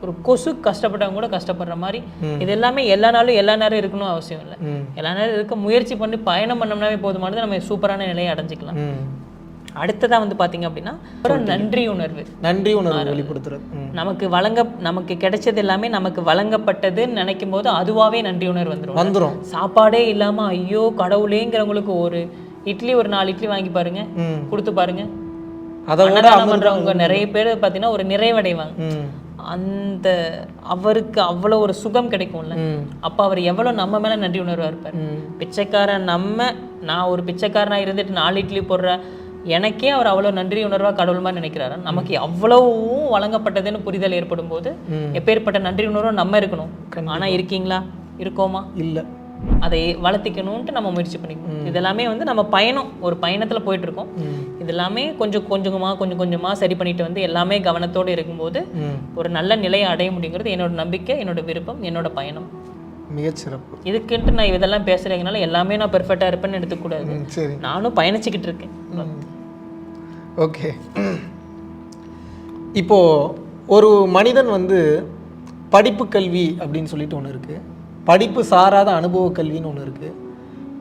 ஒரு கொசு கஷ்டப்பட்டவங்க கூட கஷ்டப்படுற மாதிரி இது எல்லாமே எல்லா நேரம் இருக்கணும் அவசியம் இல்லை. எல்லா நேரம் இருக்க முயற்சி பண்ணி பயணம் பண்ணோம்னாவே போதுமானது, நம்ம சூப்பரான நிலையை அடைஞ்சிக்கலாம். அடுத்ததா வந்து பாத்தீங்க அப்படின்னா நன்றி உணர்வு வெளிப்படுத்துறது. நமக்கு கிடைச்சது எல்லாமே நமக்கு வழங்கப்பட்டதுன்னு நினைக்கும் போது அதுவாவே நன்றி உணர்வு வந்துடும். சாப்பாடே இல்லாம ஐயோ கடவுளேங்கிறவங்களுக்கு ஒரு இட்லி, ஒரு 4 இட்லி வாங்கி பாருங்க, கொடுத்து பாருங்க. அன்னதானம் பண்றவங்க நிறைய பேர் பாத்தீங்கன்னா ஒரு நிறைவடைவாங்க. அந்த அவருக்கு அவ்வளோ ஒரு சுகம் கிடைக்கும்ல. அப்ப அவர் எவ்வளவு நம்ம மேல நன்றி உணர்வா இருப்பார். பிச்சைக்காரன் நான் ஒரு பிச்சைக்காரனா இருந்துட்டு 4 இட்லி போடுற எனக்கே அவர் அவ்வளவு நன்றி உணர்வா கடவுள் மாதிரி நினைக்கிறாரு. நமக்கு அவ்வளவும் வழங்கப்பட்டதுன்னு புரிதல் ஏற்படும் போது எப்பேற்பட்ட நன்றி உணர்வும் நம்ம இருக்கணும். ஆனா இருக்கீங்களா? இருக்கோமா? இல்லை. அதை வளர்த்திக்கணும்ட்டு நம்ம முயற்சி பண்ணிக்கணும். இதெல்லாமே வந்து நம்ம ஒரு பயணத்துல போயிட்டு இருக்கோம். இதெல்லாமே கொஞ்சம் கொஞ்சமா சரி பண்ணிட்டு வந்து எல்லாமே கவனத்தோடு இருக்கும்போது ஒரு நல்ல நிலையை அடைய முடியுங்கிறது என்னோட நம்பிக்கை, என்னோட விருப்பம், என்னோட பயணம். மிகச்சிறப்பு. இதுக்குன்ட்டு நான் இதெல்லாம் பேசுறதுனால எல்லாமே நான் பெர்ஃபெக்டா இருப்பேன்னு எடுத்துக்கூடாது. நானும் பயணிச்சுக்கிட்டு இருக்கேன். ஓகே. இப்போ ஒரு மனிதன் வந்து படிப்பு கல்வி அப்படின்னு சொல்லிட்டு ஒன்று இருக்கு, படிப்பு சாராத அனுபவ கல்வின்னு ஒன்று இருக்குது,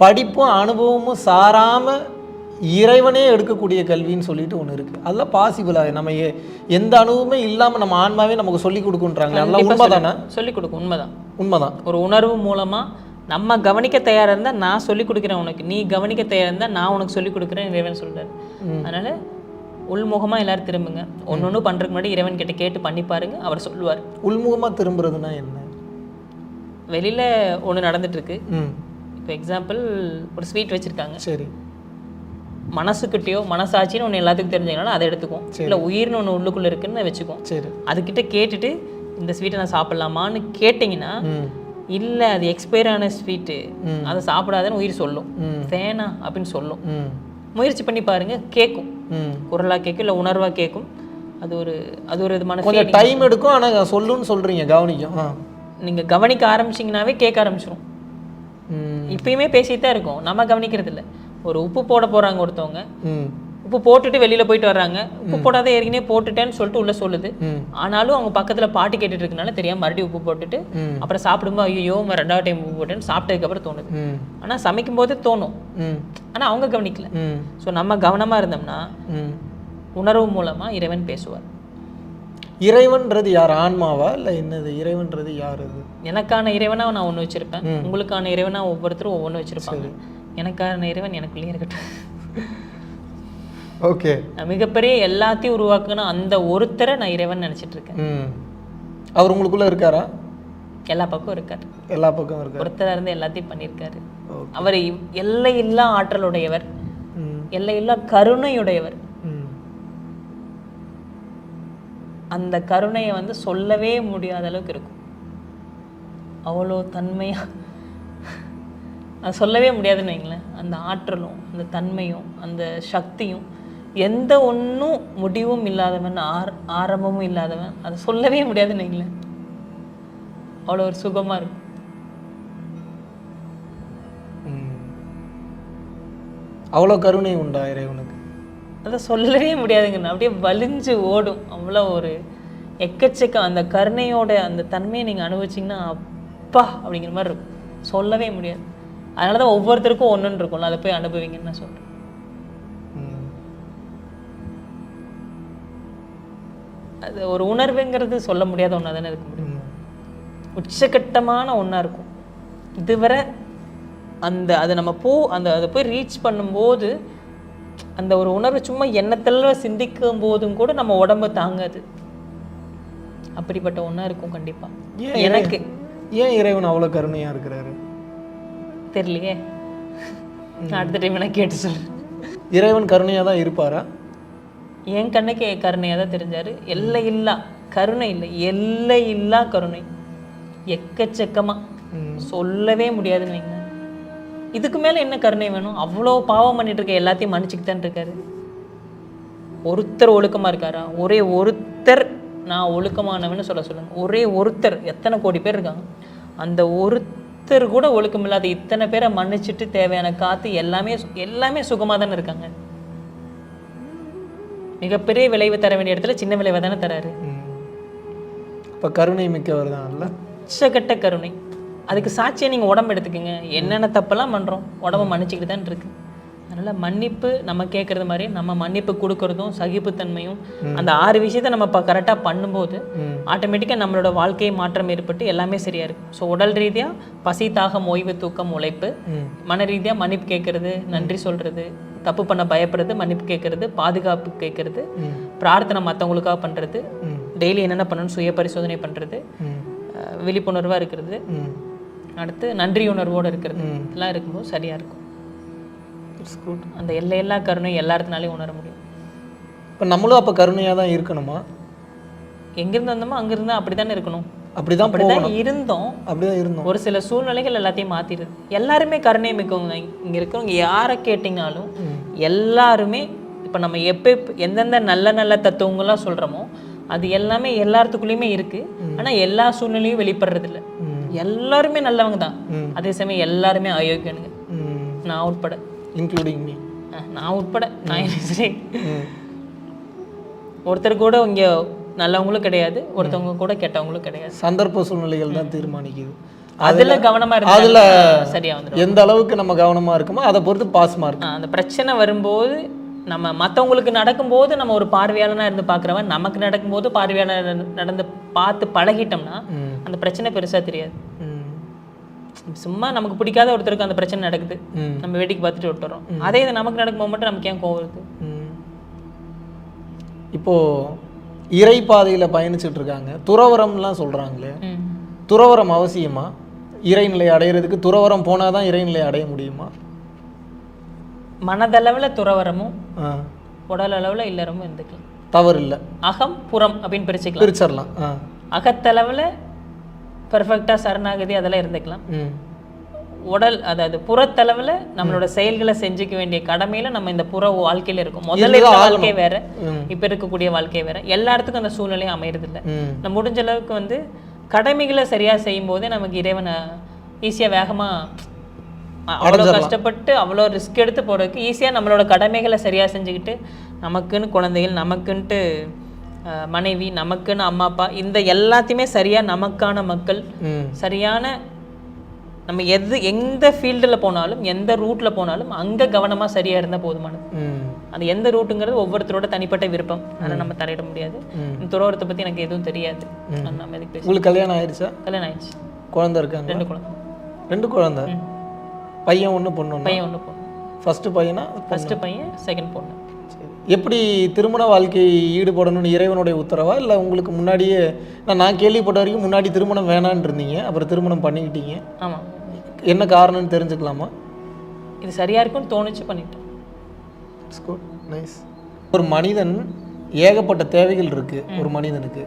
படிப்பும் அனுபவமும் சாராமல் இறைவனே எடுக்கக்கூடிய கல்வின்னு சொல்லிட்டு ஒன்று இருக்குது. அதெல்லாம் பாசிபிளாக நம்ம எந்த அனுபவமே இல்லாமல் நம்ம ஆன்மாவே நமக்கு சொல்லிக் கொடுக்குன்றாங்க. அதெல்லாம் உண்மை தானே? சொல்லிக் கொடுக்கும். உண்மைதான். ஒரு உணர்வு மூலமாக நம்ம கவனிக்க தயாராக இருந்தால் நான் சொல்லிக் கொடுக்குறேன் உனக்கு, நீ கவனிக்க தயாராக இருந்தால் நான் உனக்கு சொல்லிக் கொடுக்குறேன் இறைவன் சொல்கிறார். அதனால் உள்முகமாக எல்லாரும் திரும்புங்க. ஒன்று பண்ணுறதுக்கு முன்னாடி இறைவன் கிட்ட கேட்டு பண்ணி பாருங்க, அவர் சொல்லுவார். உள்முகமாக திரும்புறதுன்னா என்ன? வெளியில் ஒன்று நடந்துட்டுருக்கு. இப்போ எக்ஸாம்பிள் ஒரு ஸ்வீட் வச்சுருக்காங்க. சரி. மனசுக்கிட்டேயோ மனசாட்சின்னு ஒன்று எல்லாத்துக்கும் தெரிஞ்சதுனால அதை எடுத்துக்கும். இல்லை உயிர்னு ஒன்று உள்ளுக்குள்ளே இருக்குன்னு வச்சுக்கோம். சரி. அதுக்கிட்ட கேட்டுட்டு இந்த ஸ்வீட்டை நான் சாப்பிட்லாமான்னு கேட்டிங்கன்னா, இல்லை அது எக்ஸ்பயர் ஆன ஸ்வீட்டு, அதை சாப்பிடாதுன்னு உயிர் சொல்லும், வேணா அப்படின்னு சொல்லும். முயற்சி பண்ணி பாருங்கள், கேட்கும். குரலாக கேட்கும், இல்லை உணர்வாக கேட்கும். அது ஒரு விதமான கொஞ்சம் டைம் எடுக்கும். ஆனால் சொல்லுன்னு சொல்கிறீங்க, கவனிக்கும். நீங்கள் கவனிக்க ஆரம்பிச்சிங்கனாவே கேட்க ஆரம்பிச்சிடும். இப்பயுமே பேசிட்டு தான் இருக்கோம், நம்ம கவனிக்கிறது இல்லை. ஒரு உப்பு போட போகிறாங்க ஒருத்தவங்க, உப்பு போட்டுட்டு வெளியில் போயிட்டு வர்றாங்க. உப்பு போடாத ஏற்கனவே போட்டுட்டேன்னு சொல்லிட்டு உள்ள சொல்லுது. ஆனாலும் அவங்க பக்கத்தில் பாட்டு கேட்டுட்டு இருக்கனால தெரியாமல் மறுபடியும் உப்பு போட்டுட்டு அப்புறம் சாப்பிடும்போது ஐயோ 2வது டைம் உப்பு போட்டேன்னு சாப்பிட்டதுக்கப்புறம் தோணுது. ஆனால் சமைக்கும் போது தோணும், ஆனால் அவங்க கவனிக்கல. ஸோ நம்ம கவனமாக இருந்தோம்னா உணர்வு மூலமாக இறைவன் பேசுவார். இறைவன்றது யார்? ஆன்மாவா இல்லை என்னது? இறைவன்றது யார்? அது எனக்கான இறைவனாக நான் ஒன்று வச்சுருப்பேன், உங்களுக்கான இறைவனாக ஒவ்வொருத்தரும் ஒவ்வொன்று வச்சுருப்பாங்க. எனக்கான இறைவன் எனக்குள்ளேயே இருக்கட்டும். ஓகே. மிகப்பெரிய எல்லாத்தையும் உருவாக்குனா அந்த ஒருத்தரை நான் இறைவன் நினச்சிட்டு இருக்கேன். அவர் உங்களுக்குள்ளே இருக்காரா? எல்லா பக்கம் இருக்கார். ஒருத்தராக இருந்து எல்லாத்தையும் பண்ணியிருக்காரு. அவர் எல்லையில்லா ஆற்றலுடையவர், எல்லையில்லா கருணையுடையவர். அந்த கருணையை வந்து சொல்லவே முடியாத அளவுக்கு இருக்கும். அவ்வளோ தன்மையா அது சொல்லவே முடியாதுன்னு வைங்களேன். அந்த ஆற்றலும் அந்த தன்மையும் அந்த சக்தியும், எந்த ஒன்றும் முடிவும் இல்லாதவன், ஆரம்பமும் இல்லாதவன், அதை சொல்லவே முடியாதுன்னு வைங்களேன். அவ்வளோ ஒரு சுகமாக இருக்கும். அவ்வளோ கருணை உண்டா இறைவனுக்கு? அதை சொல்லவே முடியாதுங்கண்ணா. அப்படியே வலிஞ்சு ஓடும். அவ்வளோ ஒரு எக்கச்சக்கம் அந்த கருணையோட அந்த தன்மையை நீங்கள் அனுபவிச்சிங்கன்னா அப்பா அப்படிங்கிற மாதிரி இருக்கும். சொல்லவே முடியாது. அதனால தான் ஒவ்வொருத்தருக்கும் ஒன்றுன்னு இருக்கும்ல, அதை போய் அனுபவிங்கன்னு நான் சொல்கிறேன். அது ஒரு உணர்வுங்கிறது சொல்ல முடியாத ஒன்றா தானே இருக்க முடியும். உச்சகட்டமான ஒன்றா இருக்கும். இதுவரை அந்த அதை நம்ம அதை போய் ரீச் பண்ணும்போது அந்த ஒரு உணர்வு சும்மா எண்ணத்தில் சிந்திக்கும் போதும் கூட நம்ம உடம்பு தாங்காது. அப்படிப்பட்ட ஒன்றா இருக்கும் கண்டிப்பாக. எனக்கு ஏன் இறைவன் அவ்வளோ கருணையாக இருக்கிறாரு தெரியலையே. அடுத்த டைம் நான் கேட்டு சொல்கிறேன். இறைவன் கருணையாக தான் இருப்பாரா? என் கண்ணுக்கு கருணையாக தான் தெரிஞ்சார். எல்லையில்லா கருணை இல்லை, எல்லையில்லா கருணை. எக்கச்சக்கமாக சொல்லவே முடியாதுன்னு வைங்க. இதுக்கு மேலே என்ன கருணை வேணும்? அவ்வளோ பாவம் பண்ணிட்டு இருக்க எல்லாத்தையும் மன்னிச்சுக்கிட்டு தான் இருக்காரு. ஒருத்தர் ஒழுக்கமாக இருக்காரா? ஒரே ஒருத்தர் நான் ஒழுக்கமானவன்னு சொல்லுங்க. ஒரே ஒருத்தர். எத்தனை கோடி பேர் இருக்காங்க, அந்த ஒருத்தர் கூட ஒழுக்கம் இல்லாத இத்தனை பேரை மன்னிச்சுட்டு தேவையான காத்து எல்லாமே சுகமாக தானே இருக்காங்க. மிகப்பெரிய விளைவு தர வேண்டிய இடத்துல சின்ன விளைவை தானே தராரு. இப்போ கருணை மிக்கவர் தான் இல்லை, உச்சகட்ட கருணை. அதுக்கு சாட்சியை நீங்கள் உடம்பு எடுத்துக்கோங்க. என்னென்ன தப்பெல்லாம் பண்ணுறோம், உடம்பை மன்னிச்சுக்கிட்டு தான் இருக்கு. அதனால் மன்னிப்பு நம்ம கேட்குறது மாதிரி நம்ம மன்னிப்பு கொடுக்கறதும் சகிப்புத்தன்மையும் அந்த 6 விஷயத்தை நம்ம இப்போ கரெக்டாக பண்ணும்போது ஆட்டோமேட்டிக்காக நம்மளோட வாழ்க்கை மாற்றம் ஏற்பட்டு எல்லாமே சரியாக இருக்கும். ஸோ உடல் ரீதியாக பசி, தாகம், ஓய்வு, தூக்கம், உழைப்பு. மன ரீதியாக மன்னிப்பு கேட்கறது, நன்றி சொல்கிறது, தப்பு பண்ண பயப்படுறது, மன்னிப்பு கேட்கறது, பாதுகாப்பு கேட்கறது, பிரார்த்தனை மற்றவங்களுக்காக பண்ணுறது, டெய்லி என்னென்ன பண்ணணும்னு சுய பரிசோதனை பண்ணுறது, விழிப்புணர்வாக இருக்கிறது, அடுத்து நன்றி உணர்வோடு இருக்கிறது. எல்லாம் இருக்கும்போது சரியாக இருக்கும். அந்த எல்லையெல்லா கருணை எல்லாத்தினாலையும் உணர முடியும். இப்போ நம்மளும் அப்போ கருணையாக தான் இருக்கணுமா? எங்கிருந்து வந்தோமோ அங்கிருந்து அப்படி தானே இருக்கணும். அப்படிதான் இருந்தோம். ஒரு சில சூழ்நிலைகள் எல்லாத்தையும் மாற்றிடுது. எல்லாருமே கருணை மிக்கவங்க. இங்கே இருக்கிறவங்க யாரை கேட்டிங்கனாலும் எல்லாருமே இப்போ நம்ம எந்தெந்த நல்ல நல்ல தத்துவங்கள்லாம் சொல்கிறோமோ அது எல்லாமே எல்லாத்துக்குள்ளேயுமே இருக்குது. ஆனால் எல்லா சூழ்நிலையும் வெளிப்படுறதில்ல. எல்லாருமே நல்லவங்க தான், அதே சமயம் எல்லாருமே அயோக்கியனுங்க, நான் உட்பட. Including me. நான் உட்பட. நான் ஒருத்தர் கூட இங்கே நல்லவங்களும் கிடையாது, ஒருத்தவங்க கூட கெட்டவங்களும் கிடையாது. சந்தர்ப்ப சூழ்நிலைகள் தான் தீர்மானிக்குது. அதில் கவனமாக இருக்கு. அதில் சரியாக வந்துடும். எந்த அளவுக்கு நம்ம கவனமாக இருக்குமோ அதை பொறுத்து பாஸ் மார்க். அந்த பிரச்சனை வரும்போது நம்ம மற்றவங்களுக்கு நடக்கும்போது நம்ம ஒரு பார்வையாளனாக இருந்து பார்க்குறவன், நமக்கு நடக்கும்போது பார்வையாளர் நடந்து பார்த்து பழகிட்டோம்னா அந்த பிரச்சனை பெருசாக தெரியாது. சும்மா நமக்கு பிடிக்காத ஒருத்தருக்கு அந்த பிரச்சனை நடக்குது, நம்ம வேடிக்கை பார்த்துட்டு விட்டுறோம். அதே இது நமக்கு நடக்கும்போது மட்டும் நமக்கு ஏன் கோவம் வருது? இப்போது இறை பாதையில் பயணிச்சுட்டு இருக்காங்க, துறவரம்லாம் சொல்கிறாங்களே, துறவரம் அவசியமா? இறைநிலை அடையிறதுக்கு துறவரம் போனால் தான் இறைநிலை அடைய முடியுமா? மனதளவில் துறவரமும் உடல் அளவில் இல்லறமும் இருந்துக்கலாம், தவறு இல்லை. அகம் புறம் அப்படின்னு பிரிச்சிடலாம். அகத்தளவில் பெர்ஃபெக்டாக சரணாகதி அதெல்லாம் இருந்துக்கலாம். உடல் அதாவது புறத்தளவில் நம்மளோட செயல்களை செஞ்சுக்க வேண்டிய கடமையில் நம்ம இந்த புற வாழ்க்கையில் இருக்கும். முதல்ல இருக்க வாழ்க்கை வேற, இப்போ இருக்கக்கூடிய வாழ்க்கை வேற. எல்லா இடத்துக்கும் அந்த சூழ்நிலையும் அமையறதில்லை. நம்ம முடிஞ்ச அளவுக்கு கடமைகளை சரியாக செய்யும் போதே நமக்கு இறைவனை ஈஸியாக வேகமாக அவ்வளோ கஷ்டப்பட்டு அவ்வளோ ரிஸ்க் எடுத்து போகிறதுக்கு ஈஸியாக நம்மளோட கடமைகளை சரியாக செஞ்சுக்கிட்டு நமக்குன்னு குழந்தைகள், நமக்குன்ட்டு மனைவி, நமக்குன்னு அம்மா அப்பா, இந்த எல்லாத்தையுமே சரியாக நமக்கான மக்கள், சரியான நம்ம எந்த ஃபீல்டில் போனாலும் எந்த ரூட்டில் போனாலும் அங்கே கவனமாக சரியாக இருந்தால் போதுமானது. அது எந்த ரூட்டுங்கிறது ஒவ்வொருத்தரோட தனிப்பட்ட விருப்பம், அதை நம்ம தலையிட முடியாது. துறவரத்தை பற்றி எனக்கு எதுவும் தெரியாது. நம்ம எதுக்கு பேச. உங்களுக்கு கல்யாணம் ஆயிடுச்சா? கல்யாணம் ஆயிடுச்சு. குழந்தை இருக்காங்க? 2 குழந்தை. 2 குழந்தை. பையன் 1 பொண்ணு? பையன் 1 பொண்ணு. ஃபர்ஸ்ட் பையனா? ஃபர்ஸ்ட் பையன், செகண்ட் பொண்ணு. எப்படி திருமண வாழ்க்கை ஈடுபடணும்னு இறைவனுடைய உத்தரவா, இல்லை உங்களுக்கு முன்னாடியே? நான் கேள்விப்பட்ட வரைக்கும் முன்னாடி திருமணம் வேணான்னு இருந்தீங்க, அப்புறம் திருமணம் பண்ணிக்கிட்டீங்க. ஆமாம். என்ன காரணம்னு தெரிஞ்சுக்கலாமா? இது சரியாக இருக்கும்னு தோணுச்சு, பண்ணிட்டேன். It's good, nice. ஒரு மனிதன் ஏகப்பட்ட தேவைகள் இருக்குது ஒரு மனிதனுக்கு.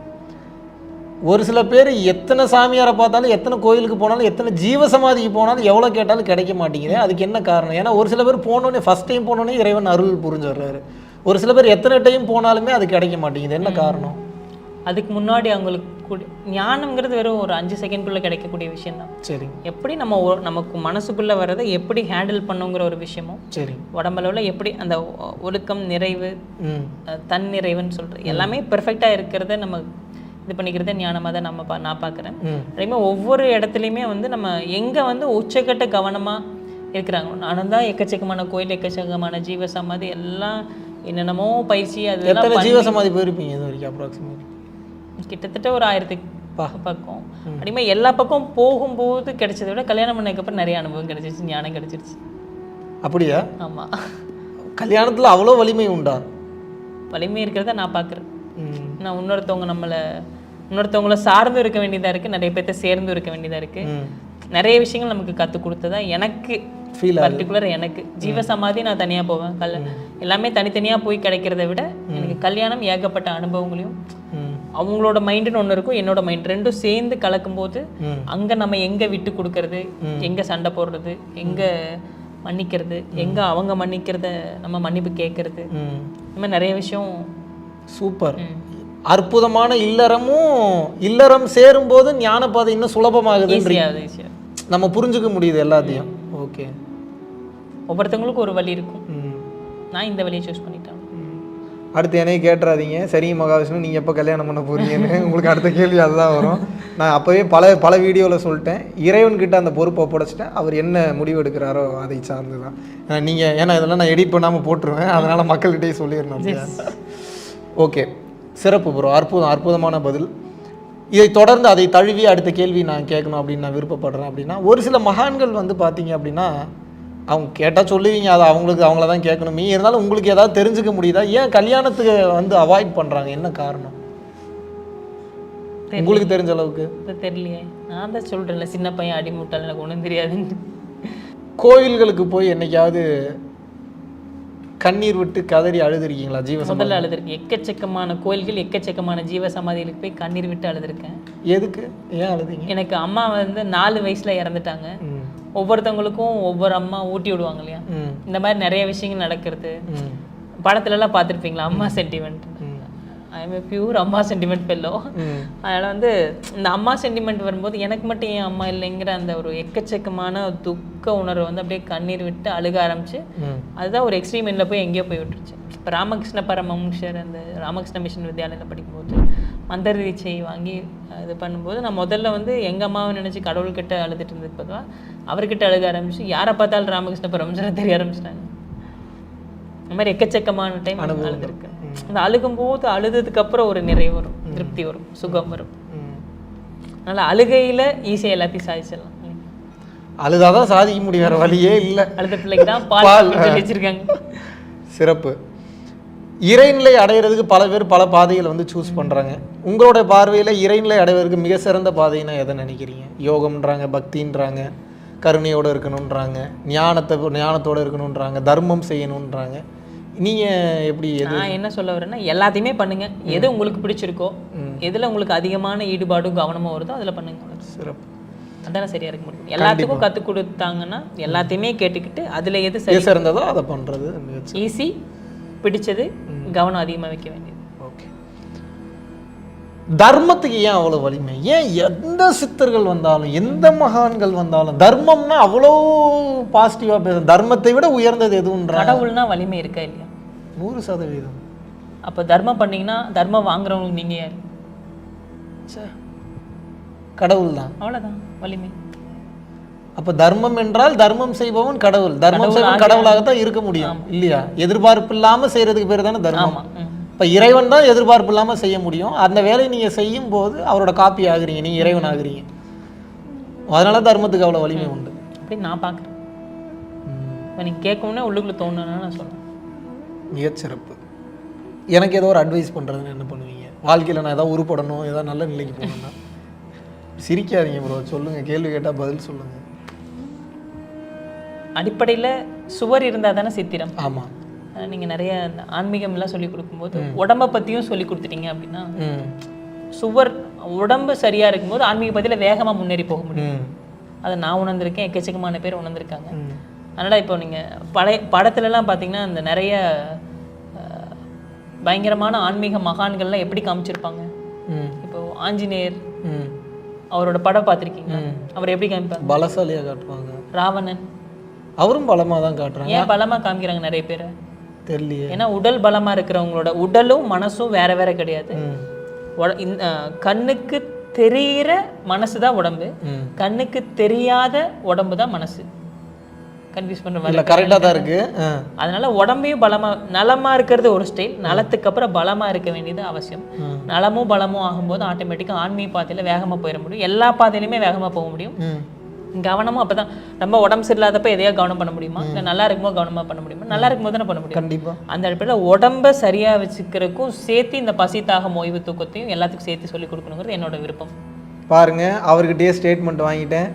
ஒரு சில பேர் எத்தனை சாமியாரை பார்த்தாலும், எத்தனை கோயிலுக்கு போனாலும், எத்தனை ஜீவசமாதிக்கு போனாலும், எவ்வளோ கேட்டாலும் கிடைக்க மாட்டேங்குது. அதுக்கு என்ன காரணம்? ஏன்னா ஒரு சில பேர் போனோடனே ஃபஸ்ட் டைம் போனோடனே இறைவன் அருள் புரிஞ்சிடுறாரு. ஒரு சில பேர் எத்தனை டைம் போனாலுமே அது கிடைக்க மாட்டேங்குது. என்ன காரணம்? அதுக்கு முன்னாடி அவங்களுக்கு ஞானம்ங்கிறது வெறும் ஒரு 5 செகண்ட்குள்ளே கிடைக்கக்கூடிய விஷயம் தான். சரி. எப்படி நமக்கு மனசுக்குள்ளே வர்றதை எப்படி ஹேண்டில் பண்ணுங்கிற ஒரு விஷயமும், சரி, உடம்பளவில் எப்படி அந்த ஒழுக்கம், நிறைவு, தன் நிறைவுன்னு சொல்கிறது எல்லாமே பெர்ஃபெக்டாக இருக்கிறத நம்ம இது பண்ணிக்கிறதே ஞானமாக தான் நான் பார்க்குறேன். அதேமாதிரி ஒவ்வொரு இடத்துலையுமே வந்து நம்ம எங்கே வந்து உச்சக்கட்ட கவனமாக இருக்கிறாங்க. நானும் தான் எக்கச்சக்கமான கோயில், எக்கச்சக்கமான ஜீவசமாதி எல்லாம் என்னென்னமோ பயிற்சி, அதெல்லாம் ஜீவசமாதி போயிருப்பீங்க இது வரைக்கும் அப்ராக்சிமேட்? கிட்டத்தட்ட ஒரு 1000 பக்கம். அப்படிமா எல்லா பக்கம் போகும்போது கிடைச்சதை விட கல்யாணம் பண்ணதுக்கப்புறம் நிறைய அனுபவம் கிடைச்சிருச்சு, ஞானம் கிடைச்சிருச்சு. அப்படியா? ஆமாம். கல்யாணத்தில் அவ்வளோ வலிமை உண்டா? வலிமை இருக்கிறத நான் பார்க்குறேன். நான் இன்னொருத்தவங்கள சார்ந்தும் இருக்க வேண்டியதாக இருக்குது, நிறைய பேர்த்த சேர்ந்தும் இருக்க வேண்டியதாக இருக்குது. நிறைய விஷயங்கள் நமக்கு கற்றுக் கொடுத்ததா எனக்கு பர்டிகுலர். எனக்கு ஜீவசமாதி நான் தனியாக போவேன், எல்லாமே தனித்தனியாக போய் கிடைக்கிறத விட எனக்கு கல்யாணம் ஏகப்பட்ட அனுபவங்களையும், அவங்களோட மைண்டுன்னு ஒன்று இருக்கும், என்னோட மைண்ட், ரெண்டும் சேர்ந்து கலக்கும்போது அங்கே நம்ம எங்கே விட்டு கொடுக்கறது, எங்கே சண்டை போடுறது, எங்கே மன்னிக்கிறது, எங்கே அவங்க மன்னிக்கிறத நம்ம மன்னிப்பு கேட்கறது, இந்த மாதிரி நிறைய விஷயம். சூப்பர். அற்புதமான இல்லறம் சேரும்போது ஞானப்பாதை இன்னும் சுலபமாகுது, நம்ம புரிஞ்சுக்க முடியுது எல்லாத்தையும். ஓகே. ஒவ்வொருத்தவங்களுக்கும் ஒரு வழி இருக்கும். நான் இந்த வழியை சூஸ் பண்ணிட்டேன். அடுத்து என்னையும் கேட்டுறாதீங்க, சரிங்க மகாவிஷ்ணு நீங்கள் எப்போ கல்யாணம் பண்ண போகிறீங்கன்னு. உங்களுக்கு அடுத்த கேள்வி அதுதான் வரும். நான் அப்போவே பல வீடியோவில் சொல்லிட்டேன், இறைவன்கிட்ட அந்த பொறுப்பை ஒப்படைச்சிட்டேன், அவர் என்ன முடிவு எடுக்கிறாரோ அதை சார்ந்து தான். நீங்கள் ஏன்னா இதெல்லாம் நான் எடிட் பண்ணாமல் போட்டுருவேன், அதனால் மக்கள்கிட்டே சொல்லிடணும். ஓகே, சிறப்பு ப்ரோ, அற்புதமான பதில். இதை தொடர்ந்து அதை தழுவி அடுத்த கேள்வி நான் கேட்கணும் அப்படின்னு நான் விருப்பப்படுறேன். அப்படின்னா ஒரு சில மகான்கள் வந்து பார்த்தீங்க அப்படின்னா, அவங்க கேட்டால் சொல்லுவீங்க, அது அவங்கள தான் கேட்கணுமே, இருந்தாலும் உங்களுக்கு ஏதாவது தெரிஞ்சுக்க முடியுதா? ஏன் கல்யாணத்துக்கு வந்து அவாய்ட் பண்ணுறாங்க? என்ன காரணம் உங்களுக்கு தெரிஞ்ச அளவுக்கு? தெரியலையே, நான் தான் சொல்கிறேன்ல, சின்ன பையன் அடிமுட்டால், எனக்கு ஒன்றும் தெரியாதுன்னு. கோயில்களுக்கு போய் என்னைக்காவது கண்ணீர் விட்டு கதறி அழுதுருக்கீங்களா? முதல்ல அழுதுருக்கேன். எக்கச்சக்கமான கோயில்கள், எக்கச்சக்கமான ஜீவசமாதிகளுக்கு போய் கண்ணீர் விட்டு அழுதுருக்கேன். எதுக்கு, ஏன் அழுதுங்க? எனக்கு அம்மா வந்து 4 வயசுல இறந்துட்டாங்க. ஒவ்வொருத்தவங்களுக்கும் ஒவ்வொரு அம்மா ஊட்டி விடுவாங்க இல்லையா, இந்த மாதிரி நிறைய விஷயங்கள் நடக்கிறது. படத்துலலாம் பார்த்துருப்பீங்களா, அம்மா சென்டிமெண்ட். ஐ எம் பியூர் அம்மா சென்டிமெண்ட் பெல்லோ. அதனால் வந்து இந்த அம்மா சென்டிமெண்ட் வரும்போது எனக்கு மட்டும் ஏன் அம்மா இல்லைங்கிற அந்த ஒரு எக்கச்சக்கமான துக்க உணர்வு வந்து அப்படியே கண்ணீர் விட்டு அழுக ஆரம்பிச்சு, அதுதான் ஒரு எக்ஸ்ட்ரீம் எண்ணில் போய் எங்கேயோ போய் விட்டுருச்சு. இப்போ ராமகிருஷ்ண பரமஹம்சர் அந்த ராமகிருஷ்ண மிஷன் வித்யாலயில் படிக்கும்போது மந்திர தீட்சை வாங்கி இது பண்ணும்போது நான் முதல்ல வந்து எங்கள் அம்மாவை நினச்சி கடவுள்கிட்ட அழுதுட்டு இருந்ததுக்கு பொதுவாக அவர்கிட்ட அழுக ஆரம்பிச்சு, யாரை பார்த்தாலும் ராமகிருஷ்ண பரமஹம்சரை தெரிய ஆரம்பிச்சிட்டாங்க. இந்த மாதிரி எக்கச்சக்கமான டைம் அழுதுருக்கு. அந்த அழுகும்போது அழுதுக்கு அப்புறம் ஒரு நிறைவு வரும், திருப்தி வரும், சுகம் வரும். அதனால அழுகையில ஈஸியாக எல்லாத்தையும் சாதிச்சிடலாம். அழுதாதான் சாதிக்க முடியும், வேற வழியே இல்லை. அழுத பிள்ளைக்கு தான் பால் வச்சிருக்காங்க. சிறப்பு. இறைநிலை அடைகிறதுக்கு பல பேர் பல பாதைகளை வந்து சூஸ் பண்ணுறாங்க. உங்களோட பார்வையில் இறைநிலை அடைவதற்கு மிக சிறந்த பாதைன்னா எதை நினைக்கிறீங்க? யோகம்ன்றாங்க, பக்தின்றாங்க, கருணையோடு இருக்கணுன்றாங்க, ஞானத்தோடு இருக்கணுன்றாங்க, தர்மம் செய்யணுன்றாங்க. நீங்கள் எப்படி? நான் என்ன சொல்ல வரேன்னா, எல்லாத்தையுமே பண்ணுங்க, எது உங்களுக்கு பிடிச்சிருக்கோ, எதில் உங்களுக்கு அதிகமான ஈடுபாடும் கவனமாக வருதோ அதில் பண்ணுங்க. சிறப்பு. அதானே சரியாக இருக்க முடியும். எல்லாத்துக்கும் கற்றுக் கொடுத்தாங்கன்னா எல்லாத்தையுமே கேட்டுக்கிட்டு அதில் எது சரி சிறந்ததோ அதை பண்ணுறது ஈஸி, பிடிச்சது, கவனம் அதிகமாக வைக்க வேண்டியது. ஓகே. தர்மத்துக்கு ஏன் அவ்வளோ வலிமை? ஏன் எந்த சித்தர்கள் வந்தாலும், எந்த மகான்கள் வந்தாலும் தர்மம்னா அவ்வளோ பாசிட்டிவாக பேச, தர்மத்தை விட உயர்ந்தது எதுவும்? கடவுள்னா வலிமை இருக்கா இல்லையா? 100%. அப்போ தர்மம் பண்ணீங்கன்னா தர்மம் வாங்குறவங்களுக்கு நீங்கள் யார்? கடவுள் தான். அவ்வளோதான் வலிமை. அப்போ தர்மம் என்றால் தர்மம் செய்பவன் கடவுள். தர்மம் செய்வன் கடவுளாகத்தான் இருக்க முடியும் இல்லையா? எதிர்பார்ப்பு இல்லாமல் செய்யறதுக்கு பேர் தானே தர்மம். இப்போ இறைவன் தான் எதிர்பார்ப்பு இல்லாமல் செய்ய முடியும். அந்த வேலையை நீங்கள் செய்யும் போது அவரோட காப்பி ஆகுறீங்க, நீங்கள் இறைவன் ஆகுறீங்க. அதனால தர்மத்துக்கு அவ்வளோ வலிமை உண்டு அப்படின்னு நான் பார்க்குறேன். இப்போ நீங்கள் கேட்கணுன்னே உள்ளுக்குள்ளே தோணுன்னா நான் சொல்கிறேன். மிகச்சிறப்பு. எனக்கு ஏதோ ஒரு அட்வைஸ் பண்ணுறதுன்னு என்ன பண்ணுவீங்க? வாழ்க்கையில் நான் ஏதாவது உருப்படணும், ஏதாவது நல்ல நிலைக்கு போகணும்னா? சிரிக்காதீங்க ப்ரோ, சொல்லுங்கள். கேள்வி கேட்டால் பதில் சொல்லுங்கள். அடிப்படையில் சுவர் இருந்தால் தானே சித்திரம். ஆமாம். நீங்கள் நிறைய ஆன்மீகம்லாம் சொல்லி கொடுக்கும்போது உடம்பை பற்றியும் சொல்லி கொடுத்துட்டீங்க அப்படின்னா சுவர் உடம்பு சரியாக இருக்கும்போது ஆன்மீக பற்றியில் வேகமாக முன்னேறி போக முடியும். அதை நான் உணர்ந்திருக்கேன், எக்கச்சக்கமான பேர் உணர்ந்திருக்காங்க. அதனால் இப்போ நீங்கள் படத்துலலாம் பார்த்தீங்கன்னா அந்த நிறைய பயங்கரமான ஆன்மீக மகான்கள்லாம் எப்படி காமிச்சிருப்பாங்க. இப்போ ஆஞ்சநேயர் அவரோட படம் பார்த்துருக்கீங்க, அவர் எப்படி காமிப்பாங்க? பலசாலியாக காட்டுவாங்க. ராவணன் அவரும் பலமாக தான் காட்டுறாங்க. ஏன் பலமாக காமிக்கிறாங்க நிறைய பேரை? தெரியலையே. ஏன்னா உடல் பலமாக இருக்கிறவங்களோட உடலும் மனசும் வேற வேற கிடையாது. கண்ணுக்கு தெரிகிற மனசு தான் உடம்பு, கண்ணுக்கு தெரியாத உடம்பு தான் மனசு. கன்ஃபியூஸ் பண்ணுற மாதிரி கரெக்டாக தான் இருக்கு. அதனால உடம்பையும் நலமா இருக்கிறது ஒரு ஸ்டைல், நலத்துக்கு அப்புறம் பலமா இருக்க வேண்டியது அவசியம். நலமும் பலமும் ஆகும்போது ஆட்டோமேட்டிக்காக ஆன்மீக பாதையில வேகமா போயிட முடியும். எல்லா பாதையிலுமே வேகமா போக முடியும். கவனமும் அப்பதான் நம்ம உடம்பு சரியில்லாதப்ப எதையா கவனம் பண்ண முடியுமா? இல்லை நல்லா இருக்கும்போது கவனமா பண்ண முடியுமா? நல்லா இருக்கும்போது தானே பண்ண முடியும். கண்டிப்பா. அந்த அடிப்படையில் உடம்பை சரியா வச்சுக்கிறதுக்கும் சேர்த்து இந்த பசி தாகம் ஓய்வு தூக்கத்தையும் எல்லாத்துக்கும் சேர்த்து சொல்லி கொடுக்கணுங்கிறது என்னோட விருப்பம். பாருங்க, அவர்கிட்டயே ஸ்டேட்மெண்ட் வாங்கிட்டேன்.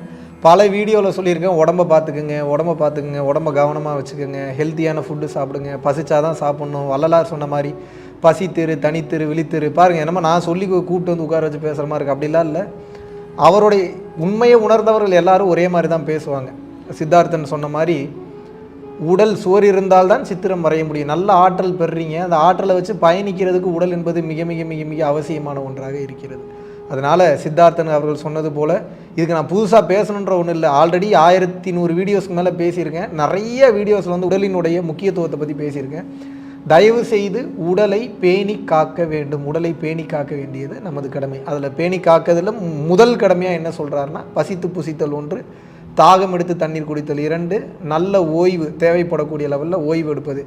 பல வீடியோவில் சொல்லியிருக்கேன், உடம்பை பார்த்துக்குங்க, உடம்பை கவனமாக வச்சுக்கோங்க, ஹெல்த்தியான ஃபுட்டு சாப்பிடுங்க, பசிச்சாதான் சாப்பிட்ணும். வள்ளலார் சொன்ன மாதிரி பசித்திரு, தனித்திரு, விழித்திரு. பாருங்கள், என்னமோ நான் சொல்லி கூப்பிட்டு வந்து உட்கார வச்சு பேசுகிற மாதிரி இருக்குது. அப்படிலாம் இல்லை. அவருடைய உண்மையை உணர்ந்தவர்கள் எல்லாரும் ஒரே மாதிரி தான் பேசுவாங்க. சித்தார்த்தன் சொன்ன மாதிரி உடல் சுவர் இருந்தால்தான் சித்திரம் வரைய முடியும். நல்ல ஆற்றல் பெறுறீங்க, அந்த ஆற்றலை வச்சு பயணிக்கிறதுக்கு உடல் என்பது மிக மிக மிக மிக அவசியமான ஒன்றாக இருக்கிறது. அதனால் சித்தார்த்தன் அவர்கள் சொன்னது போல் இதுக்கு நான் புதுசாக பேசணுன்ற ஒன்றும் இல்லை. ஆல்ரெடி 1100 வீடியோஸ்க்கு மேலே பேசியிருக்கேன். நிறைய வீடியோஸில் வந்து உடலினுடைய முக்கியத்துவத்தை பற்றி பேசியிருக்கேன். தயவு செய்து உடலை பேணி காக்க வேண்டும். உடலை பேணி காக்க வேண்டியது நமது கடமை. அதில் பேணி காக்கிறதுல முதல் கடமையாக என்ன சொல்கிறாருன்னா, பசித்து புசித்தல் 1, தாகம் எடுத்து தண்ணீர் குடித்தல் 2, நல்ல ஓய்வு, தேவைப்படக்கூடிய லெவலில் ஓய்வு எடுப்பது.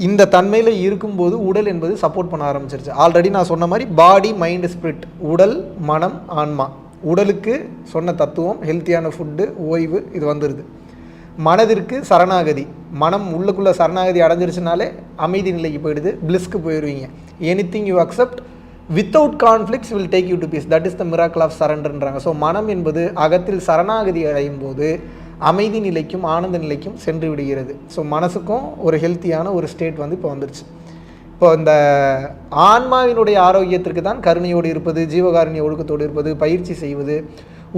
இந்த தன்மையில் இருக்கும்போது உடல் என்பது சப்போர்ட் பண்ண ஆரம்பிச்சிருச்சு. ஆல்ரெடி நான் சொன்ன மாதிரி பாடி, மைண்டு, ஸ்பிரிட், உடல், மனம், ஆன்மா. உடலுக்கு சொன்ன தத்துவம் ஹெல்த்தியான ஃபுட்டு, ஓய்வு, இது வந்துடுது. மனதிற்கு சரணாகதி. மனம் உள்ளுக்குள்ளே சரணாகதி அடைஞ்சிருச்சுனாலே அமைதி நிலைக்கு போயிடுது, பிளிஸ்க்கு போயிடுவீங்க. Anything you accept without conflicts will take you to peace. That is the miracle of சரண்டர்ன்றாங்க. ஸோ மனம் என்பது அகத்தில் சரணாகதி அடையும் போது அமைதி நிலைக்கும் ஆனந்த நிலைக்கும் சென்று விடுகிறது. ஸோ மனசுக்கும் ஒரு ஹெல்த்தியான ஒரு ஸ்டேட் வந்து இப்போ வந்துருச்சு. இப்போ இந்த ஆன்மாவினுடைய ஆரோக்கியத்திற்கு தான் கருணையோடு இருப்பது, ஜீவகாருண்ய ஒழுக்கத்தோடு இருப்பது, பயிற்சி செய்வது,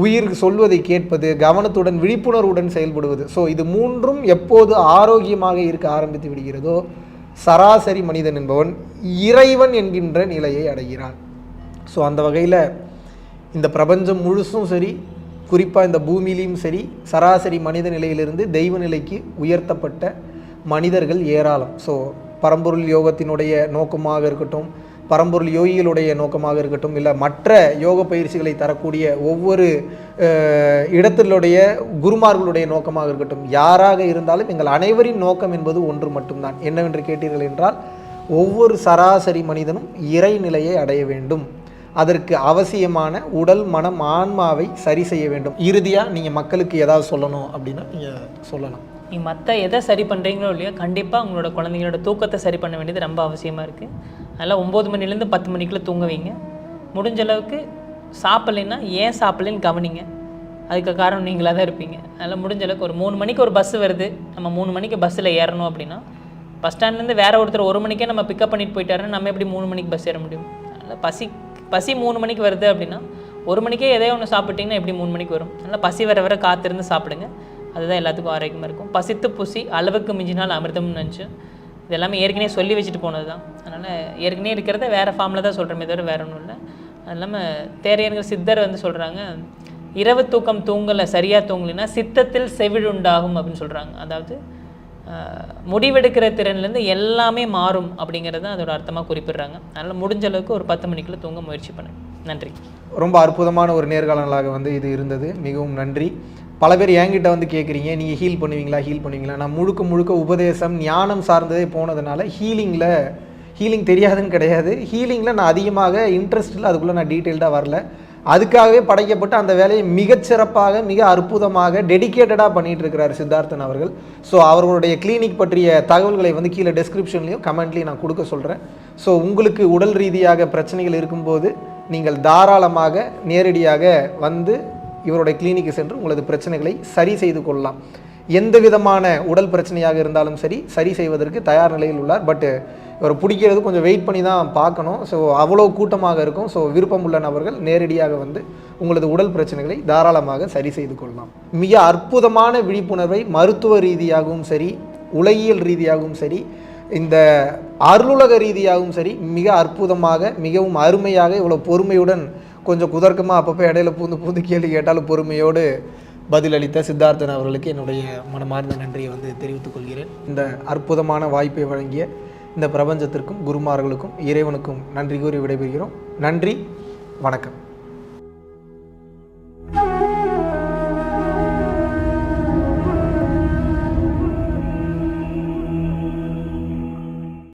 உயிருக்கு சொல்வதை கேட்பது, கவனத்துடன் விழிப்புணர்வுடன் செயல்படுவது. ஸோ இது மூன்றும் எப்போது ஆரோக்கியமாக இருக்க ஆரம்பித்து விடுகிறதோ சராசரி மனிதன் என்பவன் இறைவன் என்கின்ற நிலையை அடைகிறான். ஸோ அந்த வகையில் இந்த பிரபஞ்சம் முழுசும் சரி, குறிப்பாக இந்த பூமியிலையும் சரி, சராசரி மனித நிலையிலிருந்து தெய்வ நிலைக்கு உயர்த்தப்பட்ட மனிதர்கள் ஏராளம். ஸோ பரம்பொருள் யோகத்தினுடைய நோக்கமாக இருக்கட்டும், பரம்பொருள் யோகிகளுடைய நோக்கமாக இருக்கட்டும், இல்லை மற்ற யோக பயிற்சிகளை தரக்கூடிய ஒவ்வொரு இடத்திலுடைய குருமார்களுடைய நோக்கமாக இருக்கட்டும், யாராக இருந்தாலும் எங்கள் அனைவரின் நோக்கம் என்பது ஒன்று மட்டும்தான். என்னவென்று கேட்டீர்கள் என்றால், ஒவ்வொரு சராசரி மனிதனும் இறைநிலையை அடைய வேண்டும். அதற்கு அவசியமான உடல், மனம், ஆன்மாவை சரி செய்ய வேண்டும். இறுதியாக நீங்கள் மக்களுக்கு ஏதாவது சொல்லணும் அப்படின்னா நீங்கள் சொல்லலாம். நீங்கள் மற்ற எதை சரி பண்ணுறீங்களோ இல்லையோ, கண்டிப்பாக உங்களோட குழந்தைங்களோட தூக்கத்தை சரி பண்ண வேண்டியது ரொம்ப அவசியமாக இருக்குது. அதனால் 9 மணிலேருந்து 10 மணிக்குள்ளே தூங்க வைங்க. முடிஞ்ச அளவுக்கு சாப்பிட்லைன்னா ஏன் சாப்பிட்லன்னு கவனிங்க. அதுக்கு காரணம் நீங்களாக தான் இருப்பீங்க. அதனால் முடிஞ்ச அளவுக்கு ஒரு 3 மணிக்கு ஒரு பஸ்ஸு வருது, நம்ம 3 மணிக்கு பஸ்ஸில் ஏறணும் அப்படின்னா, பஸ் ஸ்டாண்ட்லேருந்து வேறு ஒருத்தர் 1 மணிக்கே நம்ம பிக்கப் பண்ணிட்டு போயிட்டாருன்னா நம்ம எப்படி 3 மணிக்கு பஸ் ஏற முடியும்? அதனால் பசி 3 மணிக்கு வருது அப்படின்னா 1 மணிக்கே எதையோ ஒன்று சாப்பிட்டிங்கன்னா எப்படி 3 மணிக்கு வரும்? அதனால் பசி வர காத்திருந்து சாப்பிடுங்க. அதுதான் எல்லாத்துக்கும் ஆரோக்கியமாக இருக்கும். பசித்து புசி அளவுக்கு மிஞ்சினால் அமிர்தம்னு நினச்சி இது எல்லாமே ஏற்கனவே சொல்லி வச்சுட்டு போனது தான். அதனால் ஏற்கனவே இருக்கிறத வேறு ஃபார்மில் தான் சொல்கிறோமே தவிர வேறு ஒன்றும் இல்லை. அது இல்லாமல் தேரையர்கள் சித்தர் வந்து சொல்கிறாங்க, இரவு தூக்கம் தூங்கலை, சரியாக தூங்கலைன்னா சித்தத்தில் செவிடு உண்டாகும் அப்படின்னு சொல்கிறாங்க. அதாவது முடிவெடுக்கிற திறன்லேருந்து எல்லாமே மாறும் அப்படிங்கிறது அதோட அர்த்தமாக குறிப்பிடுறாங்க. அதனால் முடிஞ்ச அளவுக்கு ஒரு 10 மணிக்குள்ளே தூங்க முயற்சி பண்ணுங்க. நன்றி. ரொம்ப அற்புதமான ஒரு நேர்காணலாக வந்து இது இருந்தது. மிகவும் நன்றி. பல பேர் என்கிட்ட வந்து கேட்குறீங்க, நீங்கள் ஹீல் பண்ணுவீங்களா? நான் முழுக்க உபதேசம் ஞானம் சார்ந்ததே போனதுனால ஹீலிங் தெரியாதுன்னு கிடையாது. ஹீலிங்கில் நான் அதிகமாக இன்ட்ரெஸ்ட் இல்லை, அதுக்குள்ளே நான் டீட்டெயில்டாக வரல. அதுக்காகவே படைக்கப்பட்ட அந்த வேலையை மிகச்சிறப்பாக, மிக அற்புதமாக, டெடிக்கேட்டடாக பண்ணிகிட்டு இருக்கிறார் சித்தார்த்தன் அவர்கள். ஸோ அவர்களுடைய கிளினிக் பற்றிய தகவல்களை வந்து கீழே டெஸ்கிரிப்ஷன்லேயும் கமெண்ட்லேயும் நான் கொடுக்க சொல்கிறேன். ஸோ உங்களுக்கு உடல் ரீதியாக பிரச்சனைகள் இருக்கும்போது நீங்கள் தாராளமாக நேரடியாக வந்து இவருடைய கிளினிக்கு சென்று உங்களது பிரச்சனைகளை சரி செய்து கொள்ளலாம். எந்த விதமான உடல் பிரச்சனையாக இருந்தாலும் சரி செய்வதற்கு தயார் நிலையில் உள்ளார். பட் இவரை பிடிக்கிறது கொஞ்சம் வெயிட் பண்ணி தான் பார்க்கணும். ஸோ அவ்வளோ கூட்டமாக இருக்கும். ஸோ விருப்பம் உள்ள நபர்கள் நேரடியாக வந்து உங்களது உடல் பிரச்சனைகளை தாராளமாக சரி செய்து கொள்ளலாம். மிக அற்புதமான விழிப்புணர்வை மருத்துவ ரீதியாகவும் சரி, உலகியல் ரீதியாகவும் சரி, இந்த அருளுலக ரீதியாகவும் சரி மிக அற்புதமாக, மிகவும் அருமையாக, இவ்வளோ பொறுமையுடன், கொஞ்சம் குதர்க்கமாக அப்பப்போ இடையில பூந்து கேள்வி கேட்டாலும் பொறுமையோடு பதிலளித்த சித்தார்த்தன் அவர்களுக்கு என்னுடைய மனமார்ந்த நன்றியை வந்து தெரிவித்துக் கொள்கிறேன். இந்த அற்புதமான வாய்ப்பை வழங்கிய இந்த பிரபஞ்சத்திற்கும் குருமார்களுக்கும் இறைவனுக்கும் நன்றி கூறி விடைபெறுகிறோம். நன்றி, வணக்கம்.